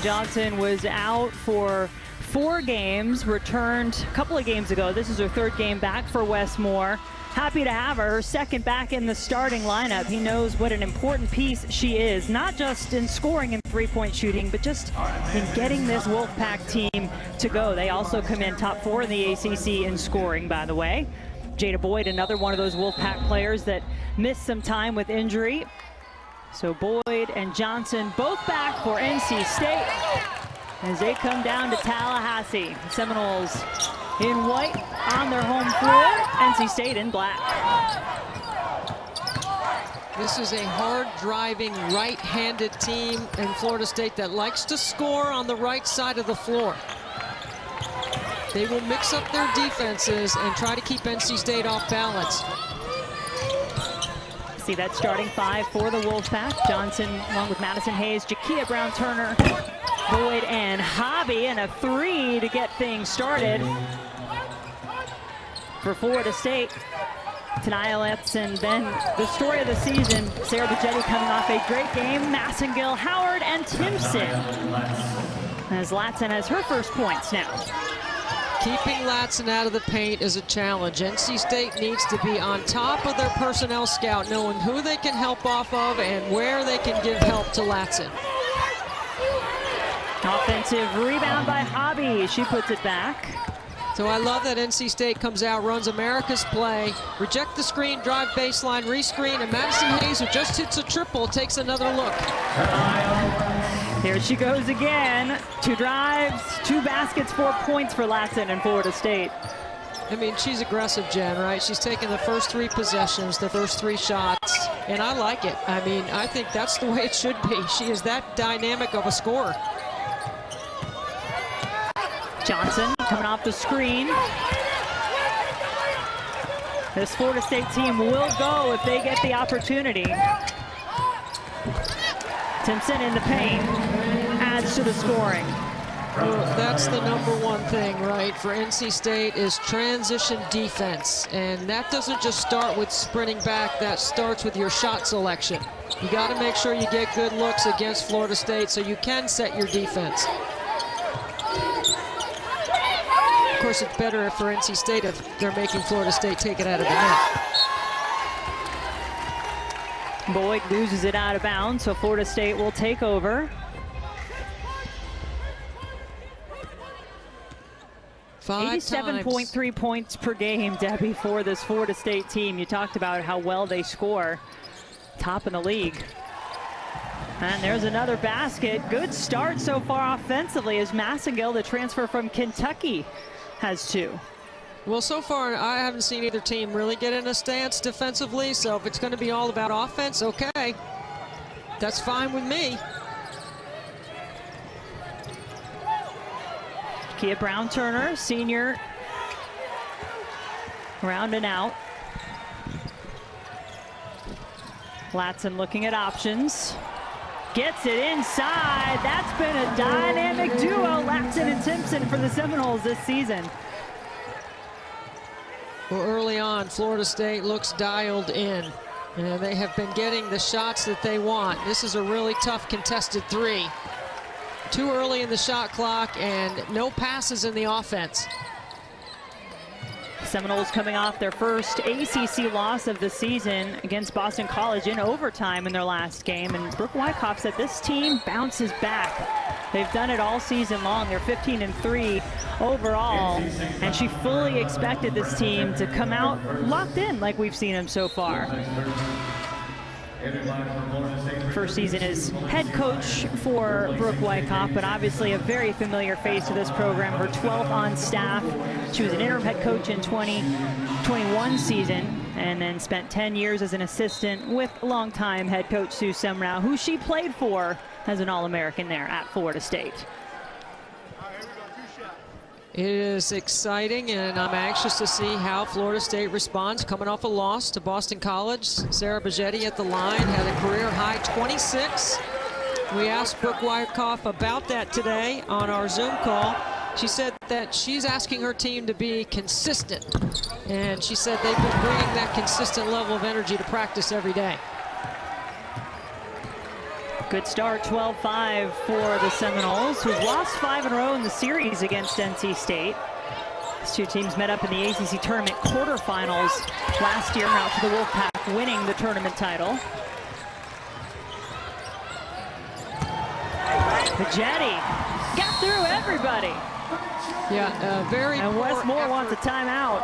Johnson was out for 4 games, returned a couple of games ago. This is her 3rd game back for Wes Moore. Happy to have her second back in the starting lineup. He knows what an important piece she is, not just in scoring and 3-point shooting, but just in getting this Wolfpack team to go. They also come in top 4 in the ACC in scoring, by the way. Jada Boyd, another one of those Wolfpack players that missed some time with injury. So Boyd and Johnson both back for NC State as they come down to Tallahassee. Seminoles in white on their home floor, NC State in black. This is a hard-driving, right-handed team in Florida State that likes to score on the right side of the floor. They will mix up their defenses and try to keep NC State off balance. See that starting 5 for the Wolfpack. Johnson along with Madison Hayes, Jakia Brown-Turner, Boyd, and Hobby, and a 3 to get things started for Florida State. Tania Letts, and then the story of the season, Sarah Bajetti coming off a great game. Massengill, Howard, and Timpson. As Latson has her first points now. Keeping Latson out of the paint is a challenge. NC State needs to be on top of their personnel scout, knowing who they can help off of and where they can give help to Latson. Offensive rebound by Hobby. She puts it back. So I love that NC State comes out, runs America's play, reject the screen, drive baseline, rescreen, and Madison Hayes, who just hits a triple, takes another look. Here she goes again. 2 drives, 2 baskets, 4 points for Latson and Florida State. I mean, she's aggressive, Jen, right? She's taking the first 3 possessions, the first 3 shots, and I like it. I mean, I think that's the way it should be. She is that dynamic of a scorer. Johnson coming off the screen. This Florida State team will go if they get the opportunity. Timpson in the paint adds to the scoring. Well, that's the #1 thing, right, for NC State is transition defense. And that doesn't just start with sprinting back, that starts with your shot selection. You got to make sure you get good looks against Florida State so you can set your defense. Of course, it's better for NC State if they're making Florida State take it out of the net. Boyd loses it out of bounds, so Florida State will take over. 87.3 points per game, Debbie, for this Florida State team. You talked about how well they score. Top in the league. And there's another basket. Good start so far offensively as Massengill, the transfer from Kentucky, has 2. Well, so far, I haven't seen either team really get in a stance defensively, so if it's going to be all about offense, okay. That's fine with me. Kia Brown-Turner, senior, rounding out. Latson looking at options. Gets it inside. That's been a dynamic duo, Latson and Timpson, for the Seminoles this season. Well, early on, Florida State looks dialed in. And they have been getting the shots that they want. This is a really tough contested 3. Too early in the shot clock and no passes in the offense. Seminoles coming off their first ACC loss of the season against Boston College in overtime in their last game. And Brooke Wyckoff said this team bounces back. They've done it all season long. They're 15-3 overall. And she fully expected this team to come out locked in like we've seen them so far. First season as head coach for Brooke Wyckoff, but obviously a very familiar face to this program. Her 12th on staff. She was an interim head coach in 2021 season and then spent 10 years as an assistant with longtime head coach Sue Semrau, who she played for as an All-American there at Florida State. It is exciting, and I'm anxious to see how Florida State responds. Coming off a loss to Boston College, Sarah Bajetti at the line had a career-high 26. We asked Brooke Wyckoff about that today on our Zoom call. She said that she's asking her team to be consistent, and she said they've been bringing that consistent level of energy to practice every day. Good start, 12-5 for the Seminoles, who've lost 5 in a row in the series against NC State. These two teams met up in the ACC tournament quarterfinals last year, out to the Wolfpack winning the tournament title. Bejedi got through everybody. Yeah, very and Wes Moore wants a timeout.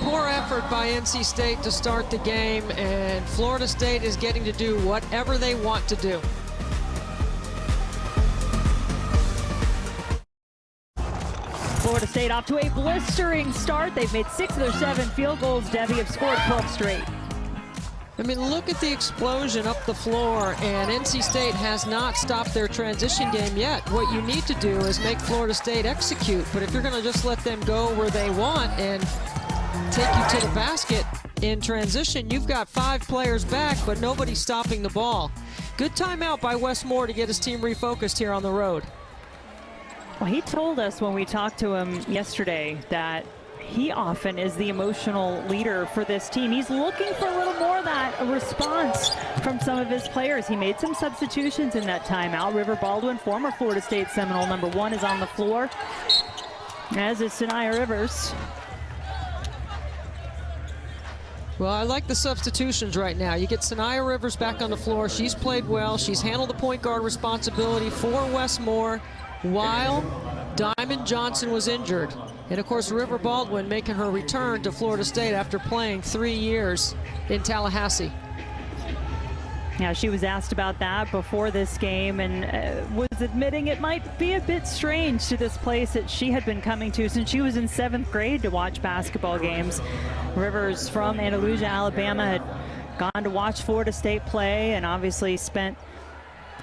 Poor effort by NC State to start the game, and Florida State is getting to do whatever they want to do. Florida State off to a blistering start. They've made 6 of their 7 field goals. Debbie have scored 12 straight. I mean, look at the explosion up the floor, and NC State has not stopped their transition game yet. What you need to do is make Florida State execute, but if you're going to just let them go where they want and take you to the basket in transition, you've got 5 players back, but nobody's stopping the ball. Good timeout by Wes Moore to get his team refocused here on the road. Well, he told us when we talked to him yesterday that he often is the emotional leader for this team. He's looking for a little more of that response from some of his players. He made some substitutions in that timeout. River Baldwin, former Florida State Seminole #1, is on the floor, as is Saniya Rivers. Well, I like the substitutions right now. You get Saniya Rivers back on the floor. She's played well. She's handled the point guard responsibility for Wes Moore while Diamond Johnson was injured. And of course, River Baldwin making her return to Florida State after playing 3 years in Tallahassee. Yeah, she was asked about that before this game and was admitting it might be a bit strange to this place that she had been coming to since she was in 7th grade to watch basketball games. Rivers from Andalusia, Alabama, had gone to watch Florida State play and obviously spent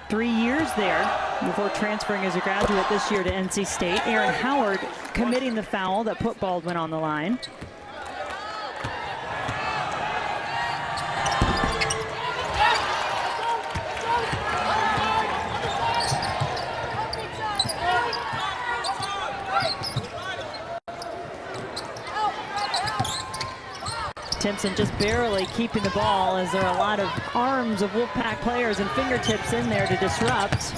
3 years there before transferring as a graduate this year to NC State. Aaron Howard committing the foul that put Baldwin on the line. Timpson just barely keeping the ball as there are a lot of arms of Wolfpack players and fingertips in there to disrupt.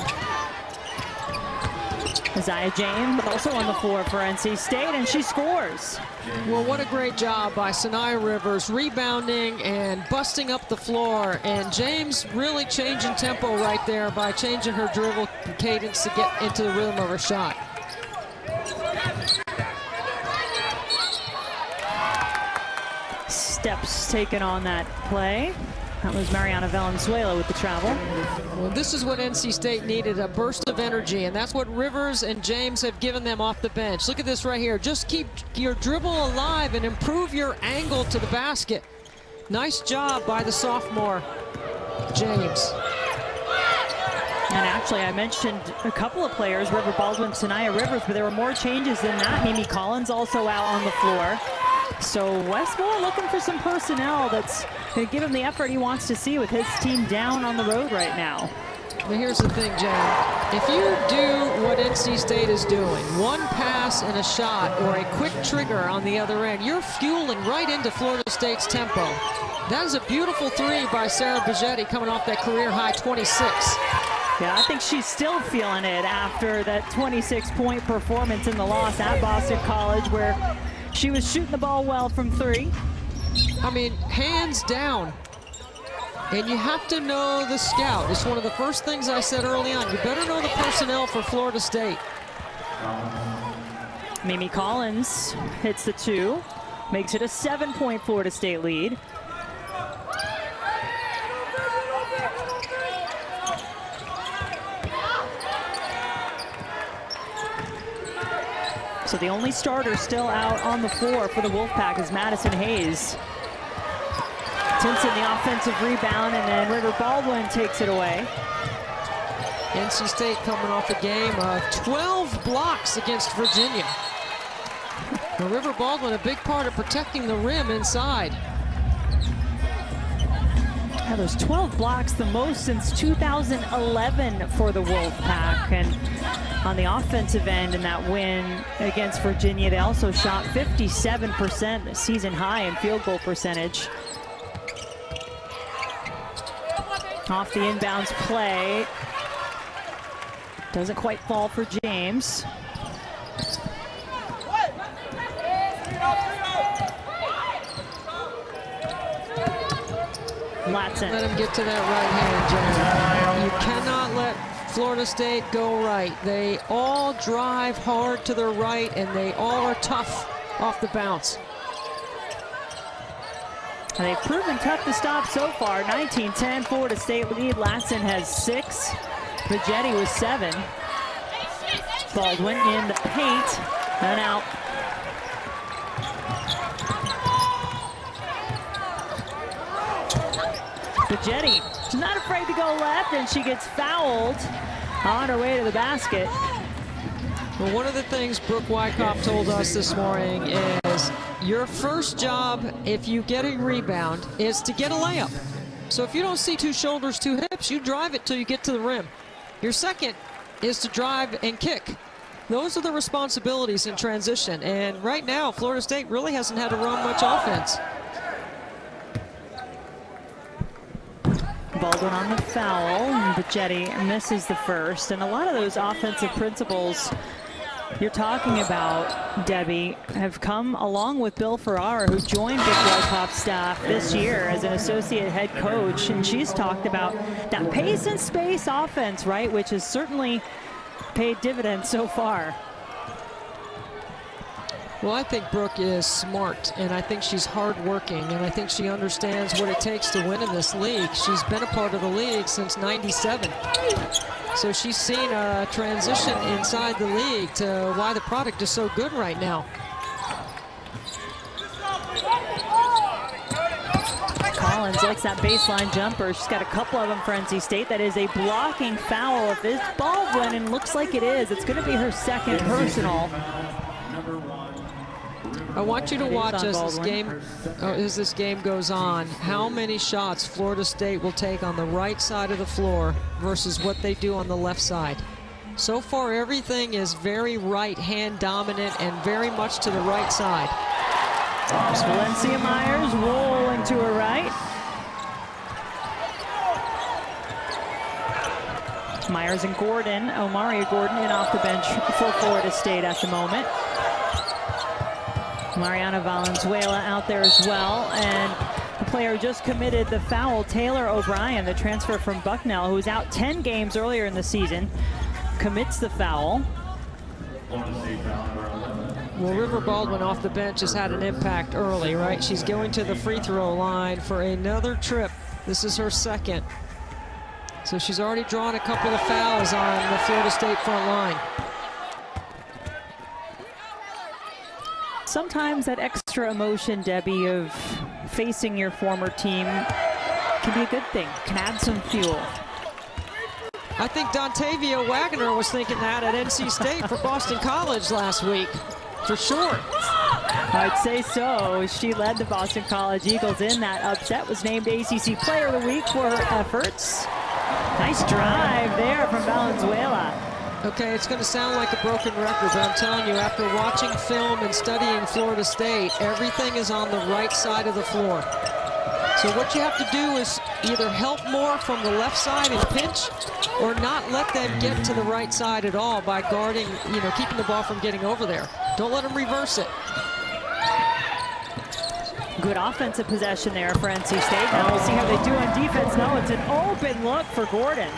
Isaiah James also on the floor for NC State, and she scores. Well, what a great job by Saniya Rivers, rebounding and busting up the floor. And James really changing tempo right there by changing her dribble cadence to get into the rhythm of her shot. Steps taken on that play. That was Mariana Valenzuela with the travel. Well, this is what NC State needed, a burst of energy, and that's what Rivers and James have given them off the bench. Look at this right here. Just keep your dribble alive and improve your angle to the basket. Nice job by the sophomore, James. And actually, I mentioned a couple of players, River Baldwin, Saniya Rivers, but there were more changes than that. Mimi Collins also out on the floor. So Wes Moore looking for some personnel that's going to give him the effort he wants to see with his team down on the road right now. But here's the thing, Jen. If you do what NC State is doing, one pass and a shot or a quick trigger on the other end, you're fueling right into Florida State's tempo. That is a beautiful 3 by Sarah Bejedi coming off that career-high 26. Yeah, I think she's still feeling it after that 26-point performance in the loss at Boston College, where she was shooting the ball well from 3. I mean, hands down. And you have to know the scout. It's one of the first things I said early on. You better know the personnel for Florida State. Mimi Collins hits the 2, makes it a 7-point Florida State lead. So the only starter still out on the floor for the Wolfpack is Madison Hayes. Timpson the offensive rebound, and then River Baldwin takes it away. NC State coming off a game of 12 blocks against Virginia. Now, River Baldwin, a big part of protecting the rim inside. Yeah, there's 12 blocks, the most since 2011 for the Wolfpack. And on the offensive end in that win against Virginia, they also shot 57%, season high in field goal percentage. Off the inbounds play, Doesn't quite fall for James. Latson. Let him get to that right hand, Jen. You cannot let Florida State go right. They all drive hard to their right, and they all are tough off the bounce. And they've proven tough to stop so far. 19-10 Florida State lead. Latson has 6. Vegetti with 7. Baldwin in the paint and out. Vegetti, she's not afraid to go left, and she gets fouled on her way to the basket. Well, one of the things Brooke Wyckoff told us this morning is your first job, if you get a rebound, is to get a layup. So if you don't see 2 shoulders, 2 hips, you drive it till you get to the rim. Your second is to drive and kick. Those are the responsibilities in transition. And right now, Florida State really hasn't had to run much offense. Baldwin on the foul, and Vegetti misses the first. And a lot of those offensive principles you're talking about, Debbie, have come along with Bill Ferrara, who joined Dick Wyckoff's staff this year as an associate head coach. And she's talked about that pace and space offense, right, which has certainly paid dividends so far. Well, I think Brooke is smart, and I think she's hardworking, and I think she understands what it takes to win in this league. She's been a part of the league since '97. So she's seen a transition inside the league to why the product is so good right now. Collins likes that baseline jumper. She's got a couple of them for NC State. That is a blocking foul. If it's Baldwin, and looks like it is, it's going to be her second personal. I want you to watch as this game goes on, how many shots Florida State will take on the right side of the floor versus what they do on the left side. So far, everything is very right-hand dominant and very much to the right side. There's Valencia Myers rolling to her right. Myers and Gordon, Omaria Gordon in off the bench for Florida State at the moment. Mariana Valenzuela out there as well, and the player just committed the foul, Taylor O'Brien, the transfer from Bucknell, who was out 10 games earlier in the season, commits the foul. Well, River Baldwin off the bench has had an impact early, right? She's going to the free throw line for another trip. This is her second. So she's already drawn a couple of fouls on the Florida State front line. Sometimes that extra emotion, Debbie, of facing your former team can be a good thing, can add some fuel. I think Dontavia Wagner was thinking that at NC State for Boston College last week, for sure. I'd say so. She led the Boston College Eagles in that upset, was named ACC Player of the Week for her efforts. Nice drive there from Valenzuela. Okay, it's going to sound like a broken record, but I'm telling you, after watching film and studying Florida State, everything is on the right side of the floor. So what you have to do is either help more from the left side and pinch, or not let them get to the right side at all by guarding, keeping the ball from getting over there. Don't let them reverse it. Good offensive possession there for NC State. Now we'll see how they do on defense. No, it's an open look for Gordon.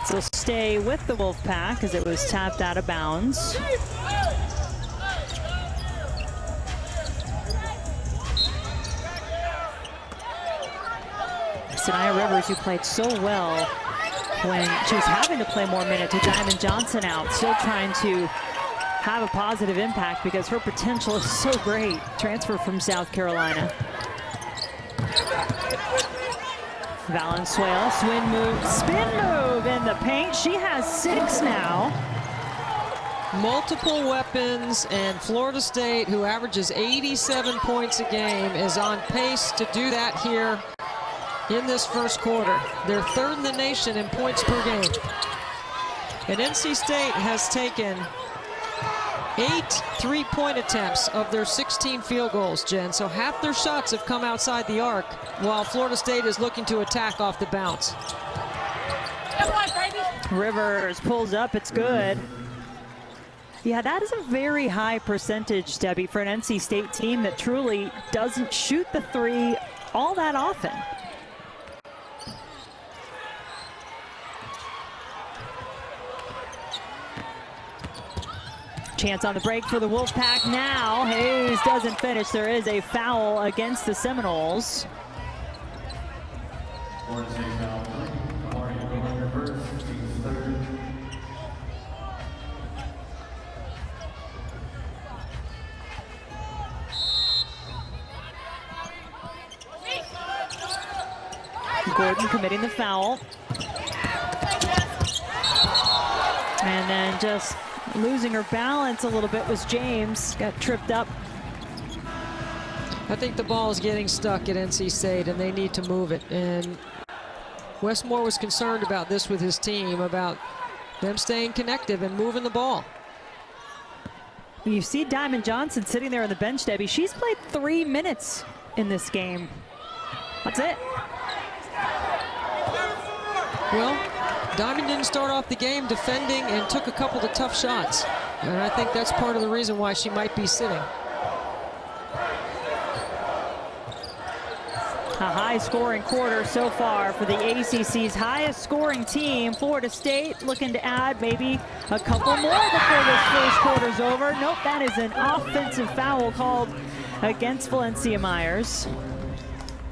So stay with the Wolfpack as it was tapped out of bounds. Sanaya Rivers, who played so well when she was having to play more minutes, with Diamond Johnson out, still trying to have a positive impact because her potential is so great. Transfer from South Carolina. Valenzuela, spin move in the paint. She has 6 now. Multiple weapons, and Florida State, who averages 87 points a game, is on pace to do that here in this first quarter. They're third in the nation in points per game. And NC State has taken 8 3-point attempts of their 16 field goals, Jen. So half their shots have come outside the arc, while Florida State is looking to attack off the bounce. Rivers pulls up, it's good. Yeah, that is a very high percentage, Debbie, for an NC State team that truly doesn't shoot the three all that often. Chance on the break for the Wolfpack now. Hayes doesn't finish. There is a foul against the Seminoles. Gordon committing the foul. And then just losing her balance a little bit was James. Got tripped up. I think the ball is getting stuck at NC State, and they need to move it. And Westmore was concerned about this with his team, about them staying connected and moving the ball. You see Diamond Johnson sitting there on the bench, Debbie. She's played 3 minutes in this game. That's it. Well, Diamond didn't start off the game defending and took a couple of tough shots. And I think that's part of the reason why she might be sitting. A high-scoring quarter so far for the ACC's highest-scoring team. Florida State looking to add maybe a couple more before this first quarter's over. Nope, that is an offensive foul called against Valencia Myers.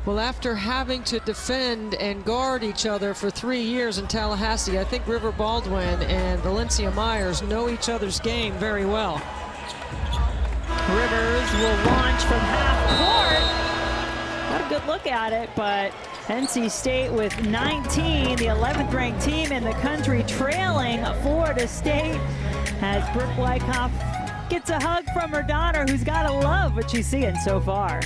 Well, after having to defend and guard each other for 3 years in Tallahassee, I think River Baldwin and Valencia Myers know each other's game very well. Rivers will launch from half court. Not a good look at it, but NC State with 19, the 11th ranked team in the country, trailing Florida State as Brooke Wyckoff gets a hug from her daughter, who's got to love what she's seeing so far.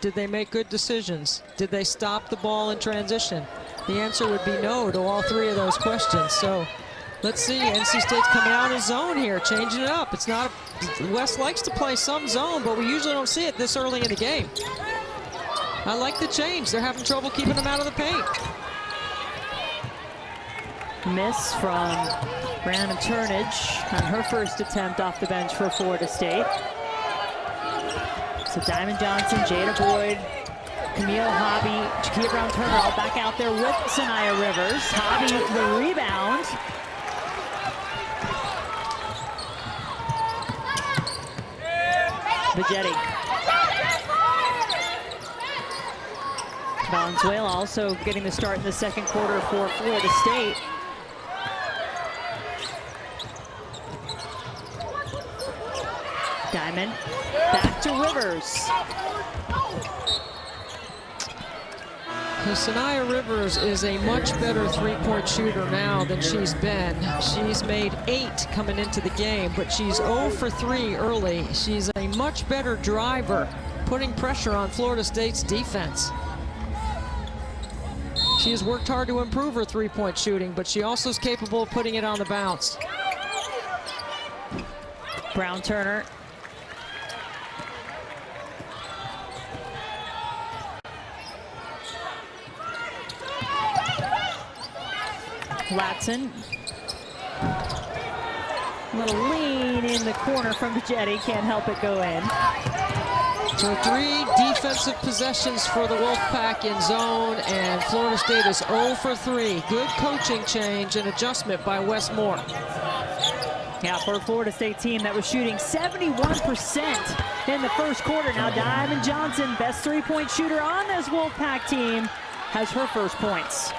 Did they make good decisions? Did they stop the ball in transition? The answer would be no to all 3 of those questions. So let's see. NC State's coming out of zone here, changing it up. It's not West likes to play some zone, but we usually don't see it this early in the game. I like the change. They're having trouble keeping them out of the paint. Miss from Brandon Turnage on her first attempt off the bench for Florida State. So Diamond Johnson, Jada Boyd, Camille Hobby, Jakia Brown-Turner all back out there with Sanaya Rivers. Hobby the rebound. Bigetti. Valenzuela also getting the start in the second quarter for Florida State. Diamond back to Rivers. Sanaya Rivers is a much better three-point shooter now than she's been. She's made 8 coming into the game, but she's 0 for 3 early. She's a much better driver, putting pressure on Florida State's defense. She has worked hard to improve her three-point shooting, but she also is capable of putting it on the bounce. Brown-Turner. Latson. A little lean in the corner from Bigetti. Can't help it go in. So 3 defensive possessions for the Wolfpack in zone, and Florida State is 0 for 3. Good coaching change and adjustment by Westmore. Yeah, for a Florida State team that was shooting 71% in the first quarter. Now Diamond Johnson, best three-point shooter on this Wolfpack team, has her first points.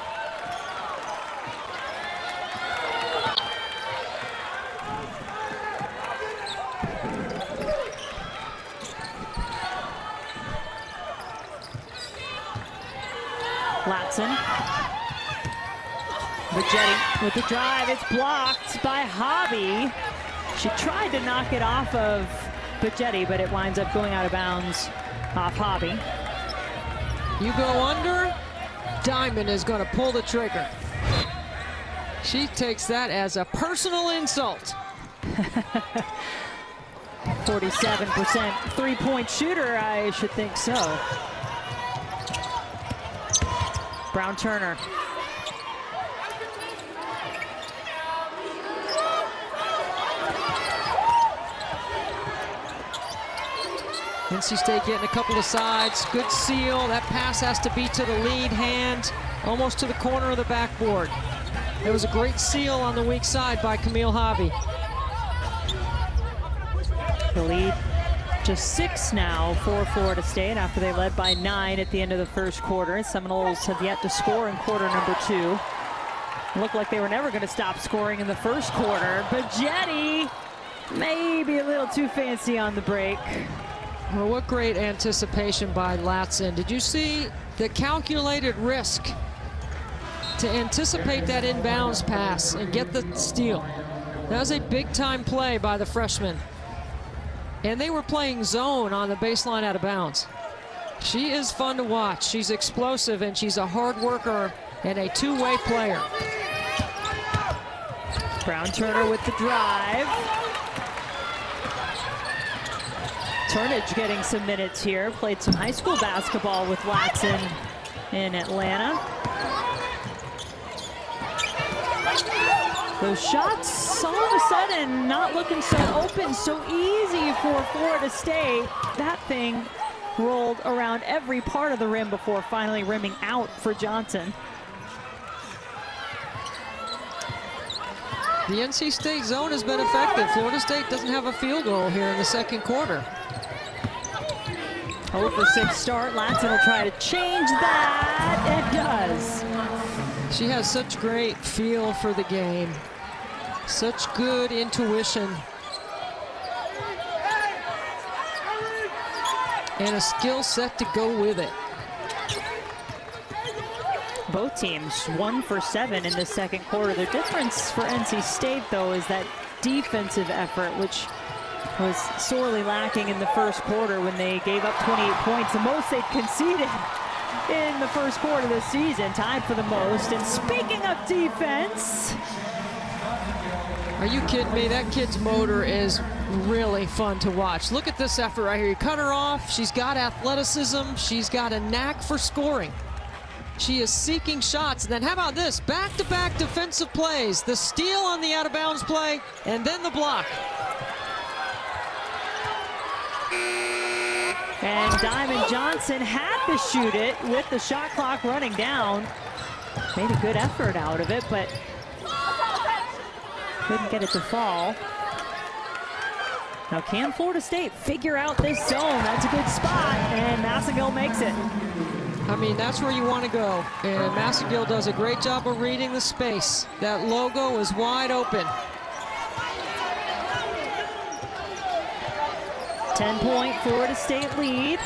Latson. Bigetti with the drive. It's blocked by Hobby. She tried to knock it off of Bigetti, but it winds up going out of bounds off Hobby. You go under, Diamond is going to pull the trigger. She takes that as a personal insult. 47% three-point shooter, I should think so. Brown Turner. NC State getting a couple of sides. Good seal. That pass has to be to the lead hand, almost to the corner of the backboard. There was a great seal on the weak side by Camille Hobby. The lead just 6 now for Florida State after they led by 9 at the end of the first quarter. Seminoles have yet to score in quarter number 2. Looked like they were never going to stop scoring in the first quarter. Bejedi maybe a little too fancy on the break. Well, what great anticipation by Latson. Did you see the calculated risk to anticipate that inbounds pass and get the steal? That was a big-time play by the freshman. And they were playing zone on the baseline out of bounds. She is fun to watch. She's explosive, and she's a hard worker and a two-way player. Brown Turner with the drive. Turnage getting some minutes here. Played some high school basketball with Latson in Atlanta. Those shots all of a sudden not looking so open, so easy for Florida State. That thing rolled around every part of the rim before finally rimming out for Johnson. The NC State zone has been effective. Florida State doesn't have a field goal here in the second quarter. 0 for 6 start. Latson will try to change that. It does. She has such great feel for the game, such good intuition, and a skill set to go with it. Both teams 1 for 7 in the second quarter. The difference for NC State, though, is that defensive effort, which was sorely lacking in the first quarter when they gave up 28 points, the most they'd conceded in the first quarter this season, tied for the most. And speaking of defense, are you kidding me? That kid's motor is really fun to watch. Look at this effort right here. You cut her off. She's got athleticism. She's got a knack for scoring. She is seeking shots. And then how about this? Back-to-back defensive plays. The steal on the out-of-bounds play, and then the block. and Diamond Johnson had to shoot it with the shot clock running down. Made a good effort out of it, but couldn't get it to fall. Now, can Florida State figure out this zone? That's a good spot, and Massengill makes it. I mean, that's where you want to go, and Massengill does a great job of reading the space. That logo is wide open. 10-point Florida State lead.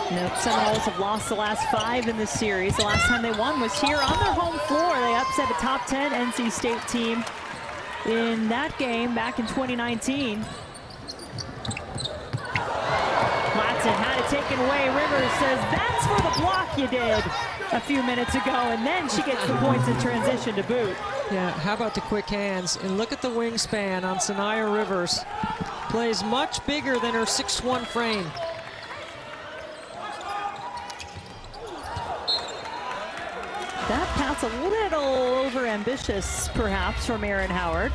The Seminoles have lost the last 5 in this series. The last time they won was here on their home floor. They upset a top 10 NC State team in that game back in 2019. Latson had it taken away. Rivers says, that's for the block you did a few minutes ago, and then she gets the points in transition to boot. Yeah, how about the quick hands? And look at the wingspan on Sanaya Rivers. Plays much bigger than her 6'1" frame. That pass a little over-ambitious, perhaps, from Erin Howard.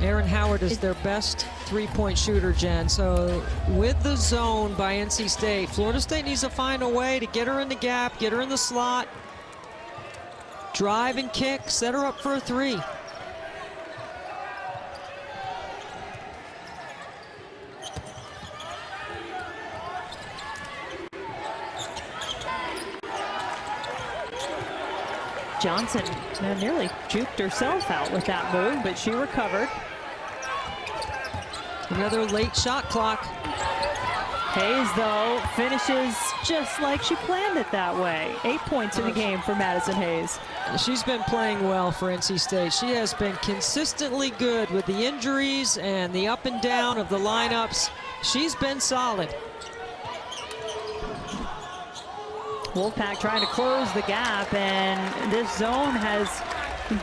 Erin Howard is their best three-point shooter, Jen. So with the zone by NC State, Florida State needs to find a way to get her in the gap, get her in the slot, drive and kick, set her up for a three. Johnson nearly juked herself out with that move, but she recovered. Another late shot clock. Hayes, though, finishes just like she planned it that way. 8 points in the game for Madison Hayes. She's been playing well for NC State. She has been consistently good with the injuries and the up and down of the lineups. She's been solid. Wolfpack trying to close the gap, and this zone has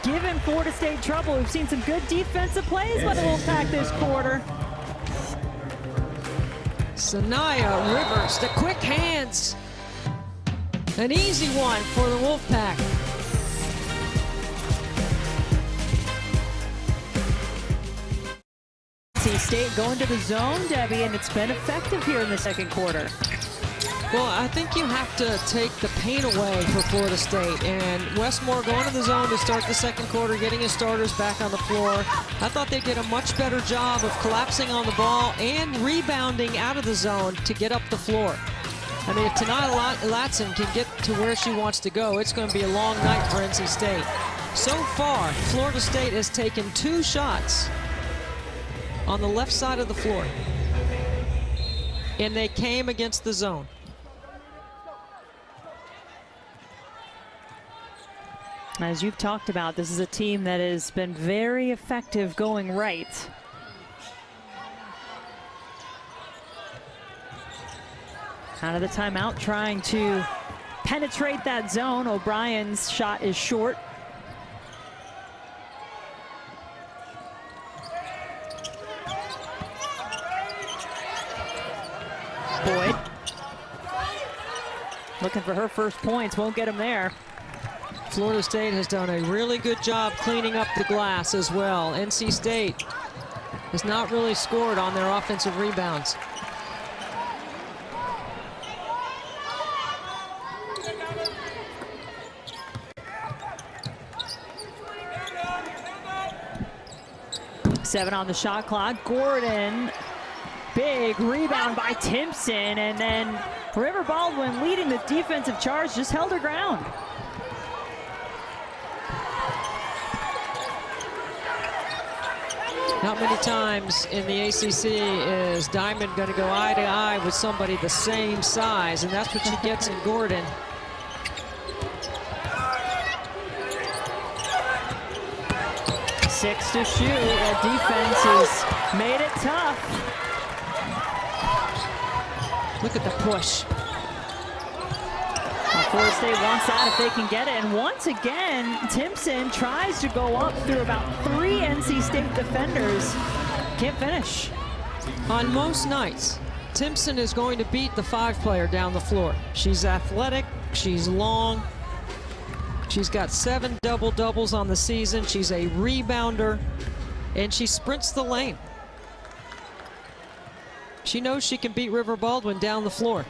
given Florida State trouble. We've seen some good defensive plays by the Wolfpack this quarter. Sanaya Rivers, the quick hands. An easy one for the Wolfpack. NC State going to the zone, Debbie, and it's been effective here in the second quarter. Well, I think you have to take the pain away for Florida State, and Westmore going to the zone to start the second quarter, getting his starters back on the floor. I thought they did a much better job of collapsing on the ball and rebounding out of the zone to get up the floor. I mean, if Tanaya Latson can get to where she wants to go, it's going to be a long night for NC State. So far, Florida State has taken 2 shots on the left side of the floor, and they came against the zone. As you've talked about, this is a team that has been very effective going right. Out of the timeout, trying to penetrate that zone. O'Brien's shot is short. Boyd looking for her first points, won't get him there. Florida State has done a really good job cleaning up the glass as well. NC State has not really scored on their offensive rebounds. Seven on the shot clock. Gordon, big rebound by Timpson, and then River Baldwin leading the defensive charge, just held her ground. Not many times in the ACC is Diamond going to go eye to eye with somebody the same size, and that's what she gets in Gordon. Six to shoot. That defense has made it tough. Look at the push. Florida State wants that if they can get it. And once again, Timpson tries to go up through about 3 NC State defenders. Can't finish. On most nights, Timpson is going to beat the 5-player down the floor. She's athletic, she's long, she's got 7 double-doubles on the season, she's a rebounder, and she sprints the lane. She knows she can beat River Baldwin down the floor.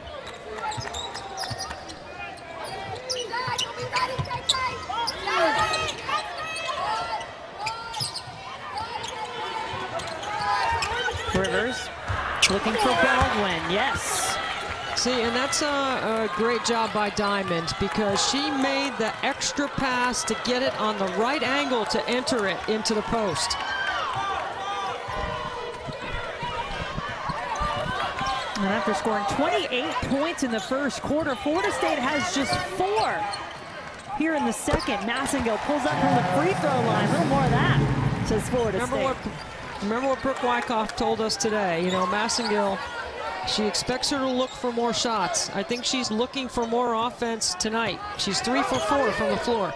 Rivers looking for Baldwin, yes. See, and that's a great job by Diamond, because she made the extra pass to get it on the right angle to enter it into the post. And after scoring 28 points in the first quarter, Florida State has just 4 here in the second. Massengill pulls up from the free throw line. A little more of that, says Florida State. Remember what Brooke Wyckoff told us today. You know, Massengill, she expects her to look for more shots. I think she's looking for more offense tonight. She's 3 for 4 from the floor.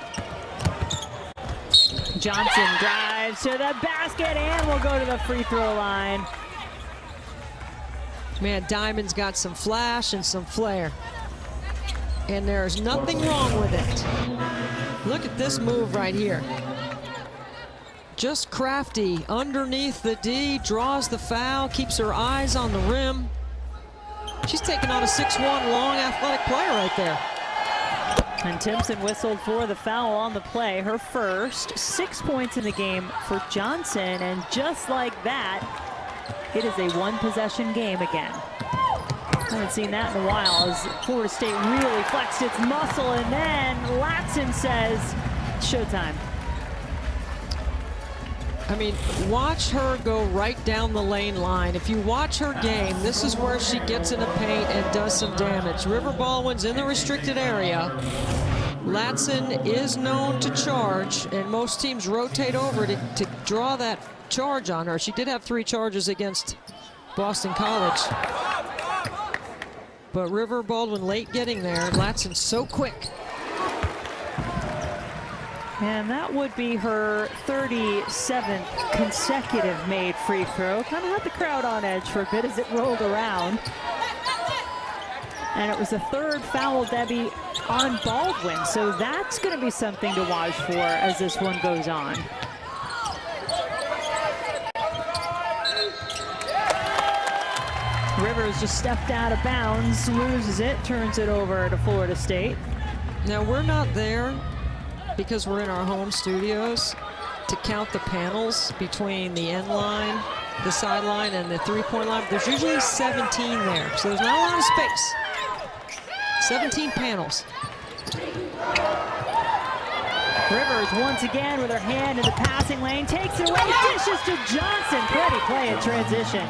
Johnson drives to the basket and will go to the free throw line. Man, Diamond's got some flash and some flair, and there's nothing wrong with it. Look at this move right here. Just crafty underneath the D, draws the foul, keeps her eyes on the rim. She's taking on a 6'1" long athletic player right there. And Timpson whistled for the foul on the play. Her first, 6 points in the game for Johnson, and just like that, it is a 1-possession game again. Haven't seen that in a while as Florida State really flexed its muscle, and then Latson says, showtime. I mean, watch her go right down the lane line. If you watch her game, this is where she gets in the paint and does some damage. River Baldwin's in the restricted area. Latson is known to charge, and most teams rotate over to draw that charge on her. She did have 3 charges against Boston College. But River Baldwin late getting there. Latson so quick. And that would be her 37th consecutive made free throw. Kind of had the crowd on edge for a bit as it rolled around. And it was the third foul, Debbie, on Baldwin. So that's going to be something to watch for as this one goes on. Rivers just stepped out of bounds, loses it, turns it over to Florida State. Now we're not there because we're in our home studios to count the panels between the end line, the sideline, and the three-point line. There's usually 17 there, so there's not a lot of space. 17 panels. Rivers once again with her hand in the passing lane, takes it away, dishes to Johnson. Pretty play in transition.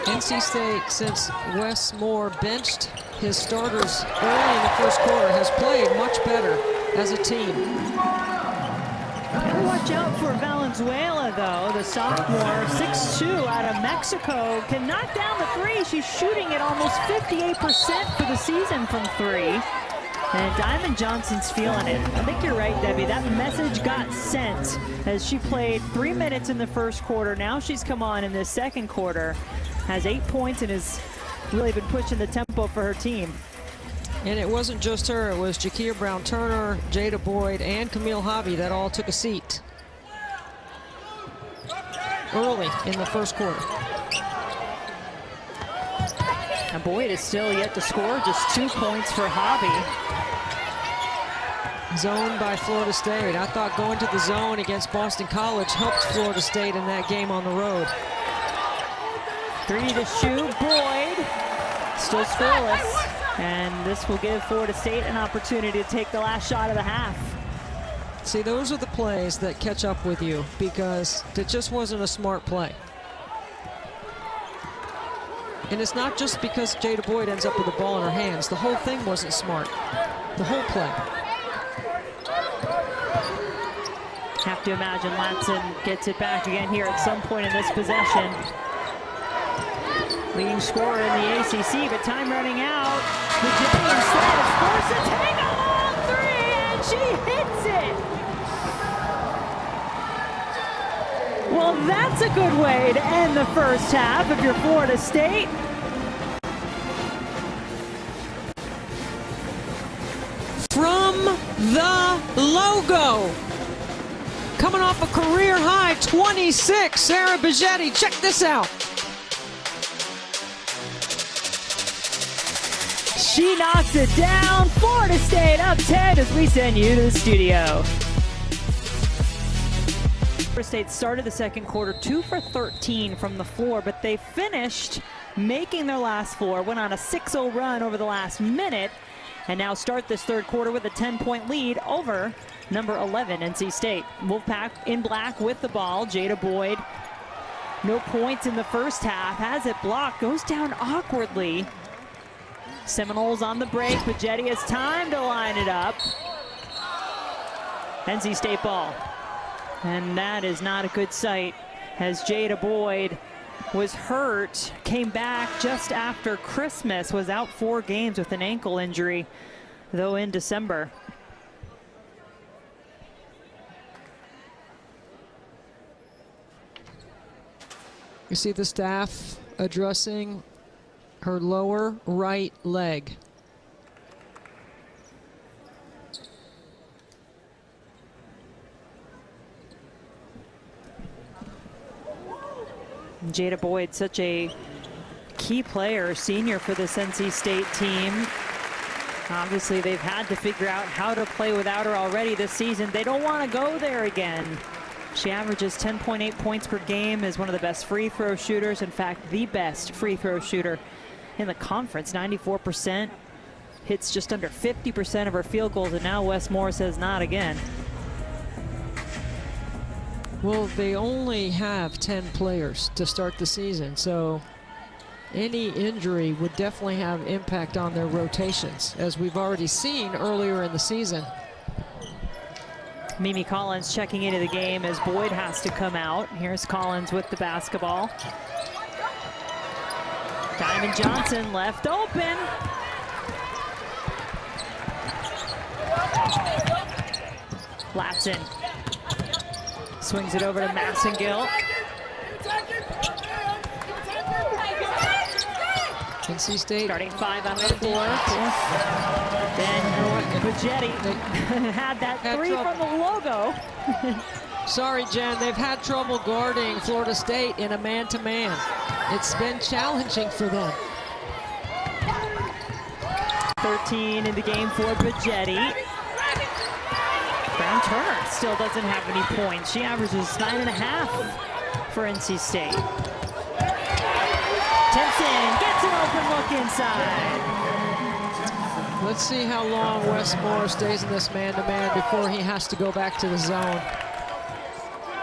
NC State, since Wes Moore benched his starters early in the first quarter, has played much better as a team. Gotta watch out for Valenzuela, though. The sophomore, 6'2", out of Mexico, can knock down the three. She's shooting at almost 58% for the season from three. And Diamond Johnson's feeling it. I think you're right, Debbie. That message got sent as she played 3 minutes in the first quarter. Now she's come on in the second quarter. Has 8 points and has really been pushing the tempo for her team. And it wasn't just her, it was Jakia Brown-Turner, Jada Boyd, and Camille Hobby that all took a seat early in the first quarter. And Boyd is still yet to score, just 2 points for Hobby. Zone by Florida State. I thought going to the zone against Boston College helped Florida State in that game on the road. 3 to shoot, Boyd still scoreless. And this will give Florida State an opportunity to take the last shot of the half. See, those are the plays that catch up with you because it just wasn't a smart play. And it's not just because Jada Boyd ends up with the ball in her hands. The whole thing wasn't smart. The whole play. Have to imagine Latson gets it back again here at some point in this possession. Leading scorer in the ACC, but time running out. The Jay instead is forced to take a long three, and she hits it. Well, that's a good way to end the first half if you're Florida State. From the logo. Coming off a career high 26, Sarah Bigetti. Check this out. She knocks it down. Florida State up 10 as we send you to the studio. Florida State started the second quarter 2 for 13 from the floor, but they finished making their last four, went on a 6-0 run over the last minute, and now start this third quarter with a 10-point lead over number 11, NC State. Wolfpack in black with the ball. Jada Boyd, no points in the first half, has it blocked, goes down awkwardly. Seminoles on the break, but Jetty has time to line it up. NC State ball. And that is not a good sight as Jada Boyd was hurt, came back just after Christmas, was out 4 games with an ankle injury, though in December. You see the staff addressing her lower right leg. Jada Boyd, such a key player, senior for this NC State team. Obviously, they've had to figure out how to play without her already this season. They don't want to go there again. She averages 10.8 points per game, is one of the best free throw shooters. In fact, the best free throw shooter in the conference, 94%. Hits just under 50% of her field goals, and now Wes Moore says not again. Well, they only have 10 players to start the season, so any injury would definitely have impact on their rotations, as we've already seen earlier in the season. Mimi Collins checking into the game as Boyd has to come out. Here's Collins with the basketball. Diamond Johnson left open. Latson swings it over to Massengill. NC State Starting 5 out of 4. Then Buggetti had that three from the logo. Sorry, Jen, they've had trouble guarding Florida State in a man-to-man. It's been challenging for them. 13 in the game for Buggetti. Brown Turner still doesn't have any points. She averages 9.5 for NC State. Timpson gets an open look inside. Let's see how long Westmore stays in this man-to-man before he has to go back to the zone.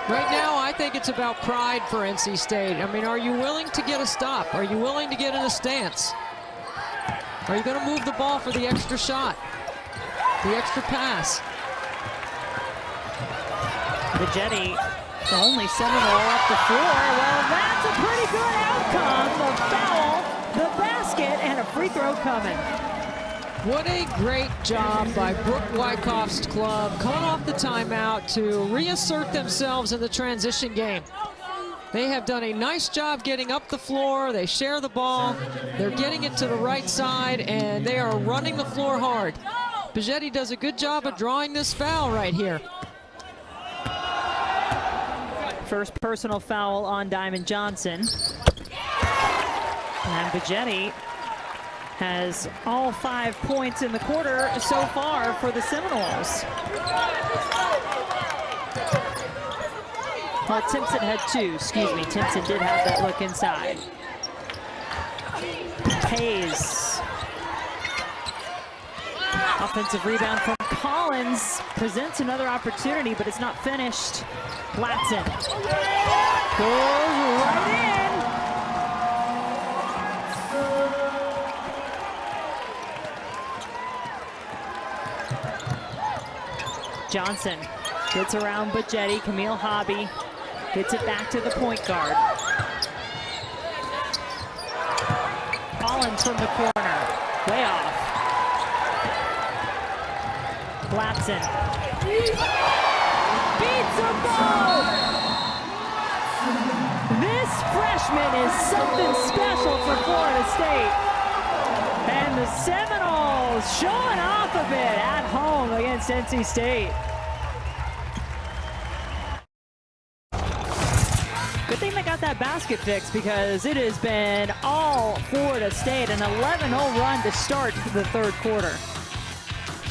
Right now, I think it's about pride for NC State. I mean, are you willing to get a stop? Are you willing to get in a stance? Are you going to move the ball for the extra shot? The extra pass? Buggetti, the only Seminole up the floor. Well, that's a pretty good outcome. The foul, the basket, and a free throw coming. What a great job by Brooke Wyckoff's club coming off the timeout to reassert themselves in the transition game. They have done a nice job getting up the floor. They share the ball. They're getting it to the right side, and they are running the floor hard. Buggetti does a good job of drawing this foul right here. First personal foul on Diamond Johnson. And Buggetti has all 5 points in the quarter so far for the Seminoles. Well, Timpson had 2, excuse me. Timpson did have that look inside. Hayes. Offensive rebound from Collins. Presents another opportunity, but it's not finished. Latson goes right in. Johnson gets around Buggetti. Camille Hobby gets it back to the point guard. Collins from the corner, way off. Latson beats them both. This freshman is something special for Florida State. And the Seminoles showing off a bit at home against NC State. Good thing they got that basket fixed because it has been all Florida State. An 11-0 run to start the third quarter.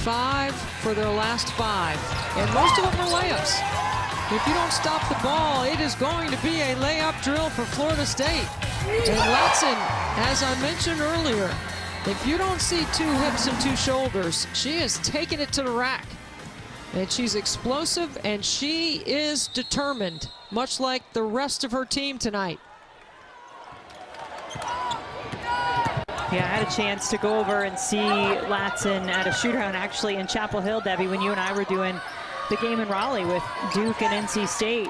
5 for their last 5, and most of them are layups. If you don't stop the ball, it is going to be a layup drill for Florida State. And Latson, as I mentioned earlier, if you don't see 2 hips and 2 shoulders, she is taking it to the rack. And she's explosive, and she is determined, much like the rest of her team tonight. Yeah, I had a chance to go over and see Latson at a shoot-around actually in Chapel Hill, Debbie, when you and I were doing the game in Raleigh with Duke and NC State.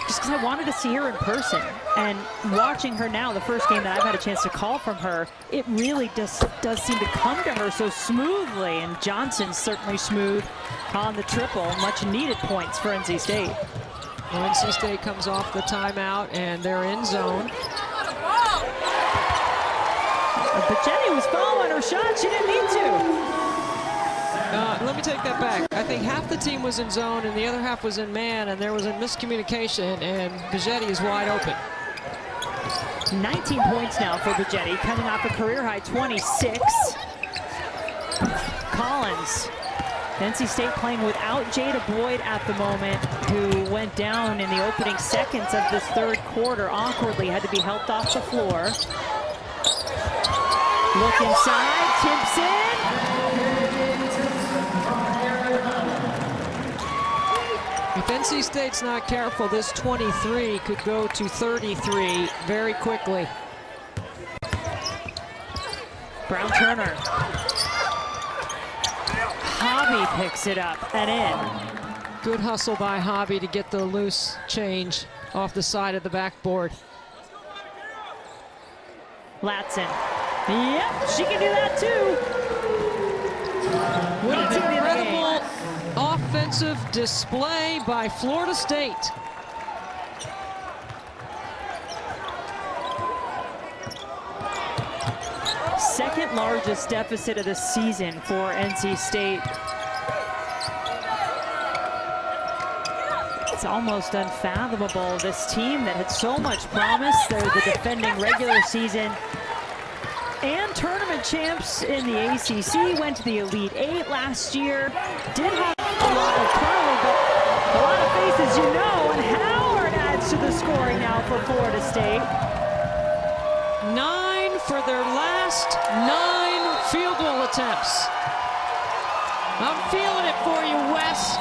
Just because I wanted to see her in person. And watching her now, the first game that I've had a chance to call from her, it really does seem to come to her so smoothly. And Johnson's certainly smooth on the triple. Much needed points for NC State. Well, NC State comes off the timeout, and they're in zone. But Jenny was following her shot. She didn't need to. Let me take that back. I think half the team was in zone and the other half was in man, and there was a miscommunication, and Buggetti is wide open. 19 points now for Buggetti, coming off a career-high 26. Collins. NC State playing without Jada Boyd at the moment, who went down in the opening seconds of this third quarter. Awkwardly had to be helped off the floor. Look inside, Timpson. If NC State's not careful, this 23 could go to 33 very quickly. Brown Turner. Hobby picks it up and in. Good hustle by Hobby to get the loose change off the side of the backboard. Latson. Yep, she can do that too. What an incredible offensive display by Florida State. Second largest deficit of the season for NC State. It's almost unfathomable. This team that had so much promise. They're the defending regular season and tournament champs in the ACC. Went to the Elite Eight last year. Did have a lot of turnover, but a lot of faces, you know. And Howard adds to the scoring now for Florida State. 9 for their last 9 field goal attempts. I'm feeling it for you, Wes.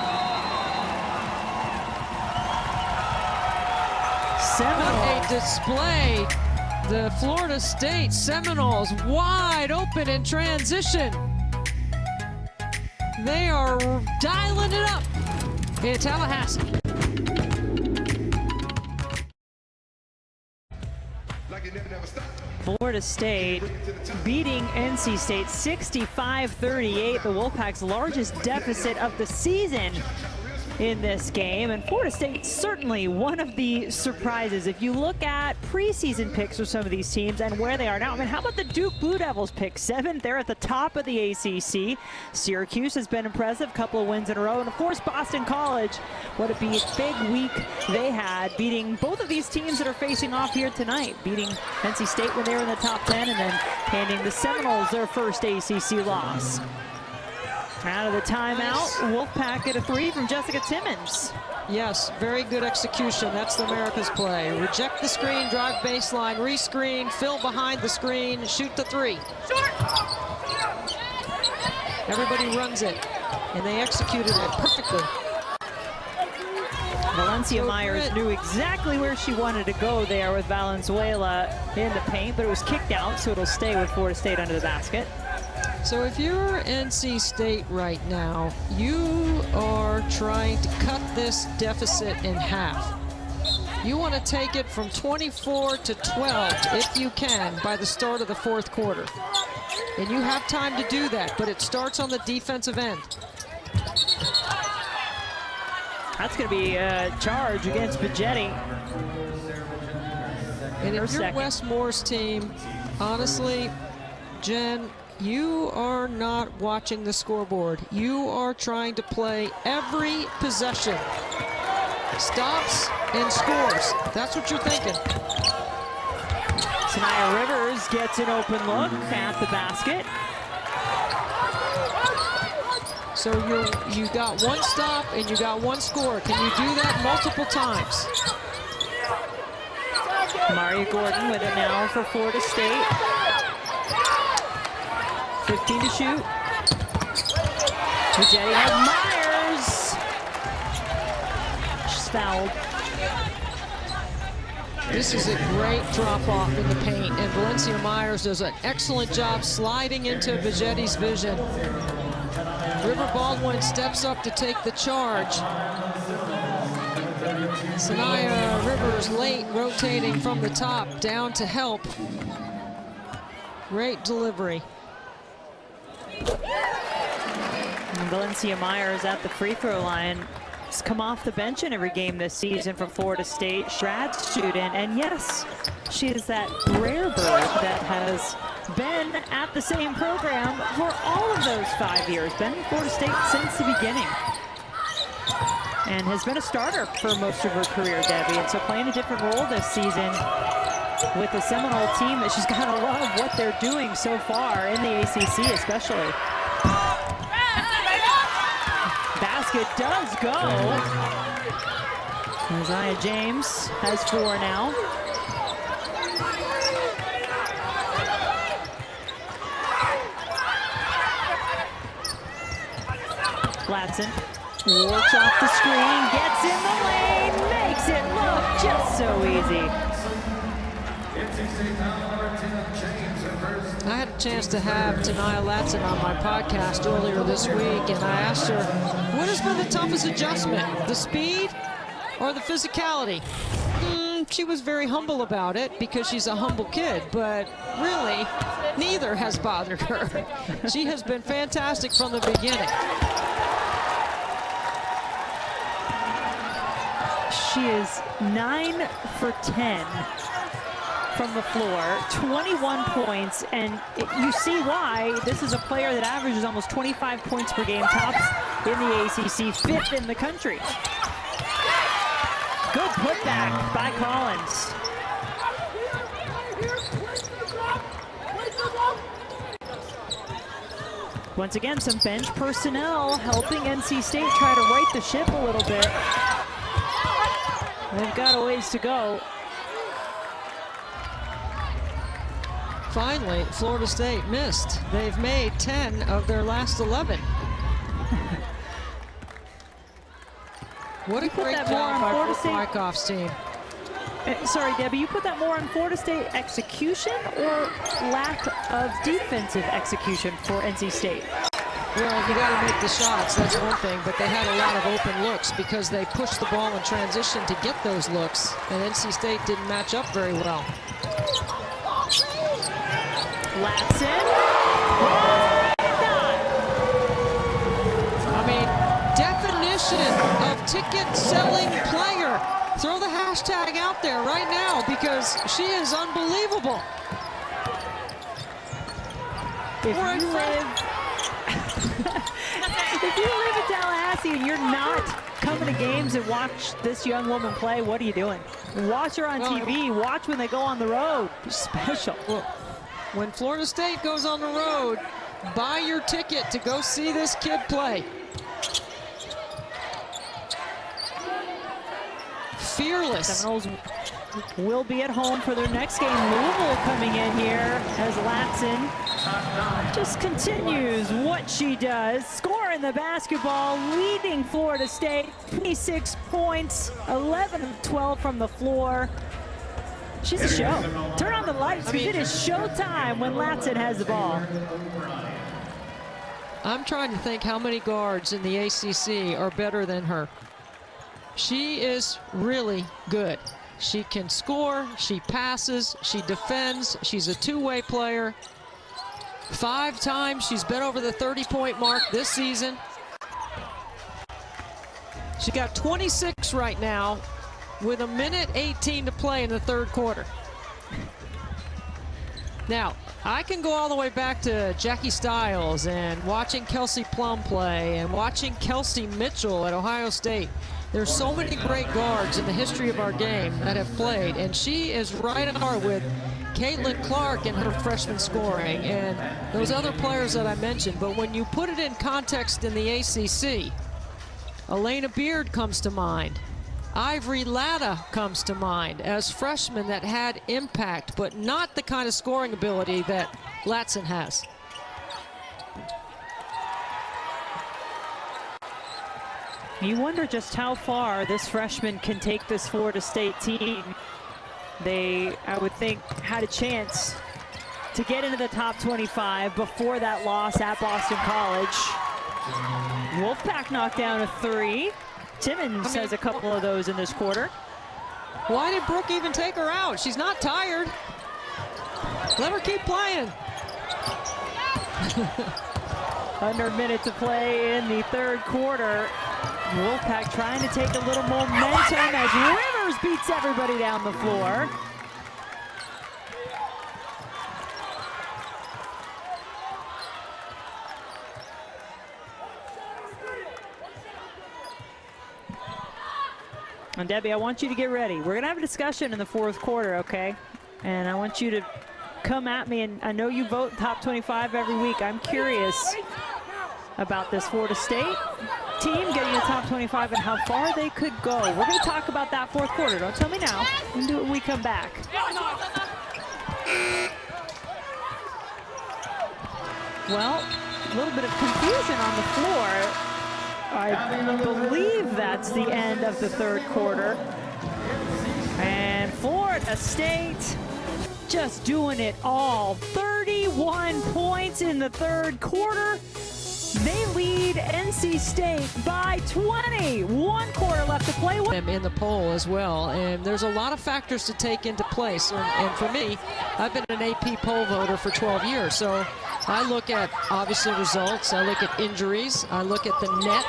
What a display. The Florida State Seminoles wide open in transition. They are dialing it up in Tallahassee. Florida State beating NC State 65-38, the Wolfpack's largest deficit of the season in this game. And Florida State certainly one of the surprises. If you look at preseason picks for some of these teams and where they are now, I mean, how about the Duke Blue Devils pick 7th? They're at the top of the ACC. Syracuse has been impressive, couple of wins in a row. And of course, Boston College, what a big week they had, beating both of these teams that are facing off here tonight, beating NC State when they were in the top 10 and then handing the Seminoles their first ACC loss. Out of the timeout, Wolfpack get a 3 from Jessica Timmons. Yes, very good execution. That's the America's play. Reject the screen, drive baseline, rescreen, fill behind the screen, shoot the 3. Everybody runs it, and they executed it perfectly. Valencia Myers knew exactly where she wanted to go there with Valenzuela in the paint, but it was kicked out, so it'll stay with Florida State under the basket. So if you're NC State right now, you are trying to cut this deficit in half. You want to take it from 24 to 12, if you can, by the start of the 4th quarter. And you have time to do that, but it starts on the defensive end. That's going to be a charge against Bajetti. And if you're Wes Moore's team, honestly, Jen, you are not watching the scoreboard. You are trying to play every possession. Stops and scores. That's what you're thinking. Sanaya Rivers gets an open look at the basket. So you got 1 stop and you got 1 score. Can you do that multiple times? Maria Gordon with it now for Florida State. 15 to shoot. Bajetti has Myers. She's fouled. This is a great drop-off in the paint, and Valencia Myers does an excellent job sliding into Bajetti's vision. River Baldwin steps up to take the charge. Sanaya Rivers late, rotating from the top down to help. Great delivery. And Valencia Myers at the free throw line. Has come off the bench in every game this season for Florida State. Grad student, and yes, she is that rare bird that has been at the same program for all of those 5 years. Been in Florida State since the beginning. And has been a starter for most of her career, Debbie. And so playing a different role this season with the Seminole team that she's got to love what they're doing so far in the ACC especially. Basket does go. Isaiah James has 4 now. Latson works off the screen, gets in the lane, makes it look just so easy. I had a chance to have Tania Latson on my podcast earlier this week, and I asked her, what has been the toughest adjustment, the speed or the physicality? She was very humble about it because she's a humble kid, but really, neither has bothered her. She has been fantastic from the beginning. She is 9 for 10 from the floor, 21 points, and you see why. This is a player that averages almost 25 points per game, tops in the ACC, 5th in the country. Good putback by Collins. Once again, some bench personnel helping NC State try to right the ship a little bit. They've got a ways to go. Finally, Florida State missed. They've made 10 of their last 11. What a great job by Wyckoff's team. Sorry, Debbie, you put that more on Florida State execution or lack of defensive execution for NC State? Well, you got to make the shots, that's one thing, but they had a lot of open looks because they pushed the ball in transition to get those looks, and NC State didn't match up very well. Latson. I mean, definition of ticket-selling player. Throw the hashtag out there right now because she is unbelievable. If you live in Tallahassee and you're not coming to games and watch this young woman play, what are you doing? Watch her on TV. Watch when they go on the road. Special. Well, when Florida State goes on the road, buy your ticket to go see this kid play. Fearless. Seminoles will be at home for their next game. Louisville coming in here as Latson just continues what she does. Scoring the basketball, leading Florida State. 26 points, 11 of 12 from the floor. She's a show. Turn on the lights because it is showtime when Latson has the ball. I'm trying to think how many guards in the ACC are better than her. She is really good. She can score, she passes, she defends, she's a two-way player. 5 times she's been over the 30-point mark this season. She got 26 right now with 1:18 to play in the third quarter. Now, I can go all the way back to Jackie Stiles and watching Kelsey Plum play and watching Kelsey Mitchell at Ohio State. There's so many great guards in the history of our game that have played, and she is right on par with Caitlin Clark in her freshman scoring and those other players that I mentioned. But when you put it in context in the ACC, Elena Beard comes to mind. Ivory Latta comes to mind as freshmen that had impact, but not the kind of scoring ability that Latson has. You wonder just how far this freshman can take this Florida State team. They, I would think, had a chance to get into the top 25 before that loss at Boston College. Wolfpack knocked down a 3. Timmons has a couple of those in this quarter. Why did Brooke even take her out? She's not tired. Let her keep playing. Under a minute to play in the third quarter. Wolfpack trying to take a little momentum as Rivers beats everybody down the floor. And Debbie, I want you to get ready. We're gonna have a discussion in the fourth quarter, okay? And I want you to come at me, and I know you vote top 25 every week. I'm curious about this Florida State team getting the top 25 and how far they could go. We're gonna talk about that fourth quarter. Don't tell me now. We can do it when we come back. Well, a little bit of confusion on the floor. I believe that's the end of the third quarter. And Florida State just doing it all. 31 points in the third quarter. They lead NC State by 20. 1 quarter left to play with. In the poll as well, and there's a lot of factors to take into place. And for me, I've been an AP poll voter for 12 years, so I look at obviously results, I look at injuries, I look at the net,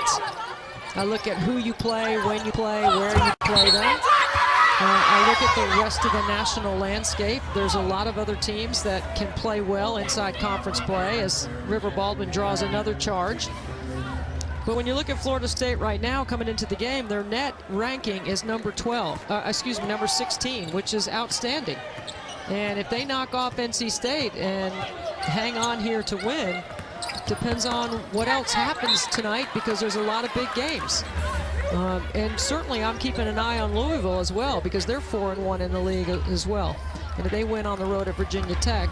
I look at who you play, when you play, where you play them. I look at the rest of the national landscape. There's a lot of other teams that can play well inside conference play as River Baldwin draws another charge. But when you look at Florida State right now coming into the game, their net ranking is number 16, which is outstanding. And if they knock off NC State and hang on here to win, depends on what else happens tonight, because there's a lot of big games. And certainly I'm keeping an eye on Louisville as well, because they're 4-1 in the league as well. And if they win on the road at Virginia Tech,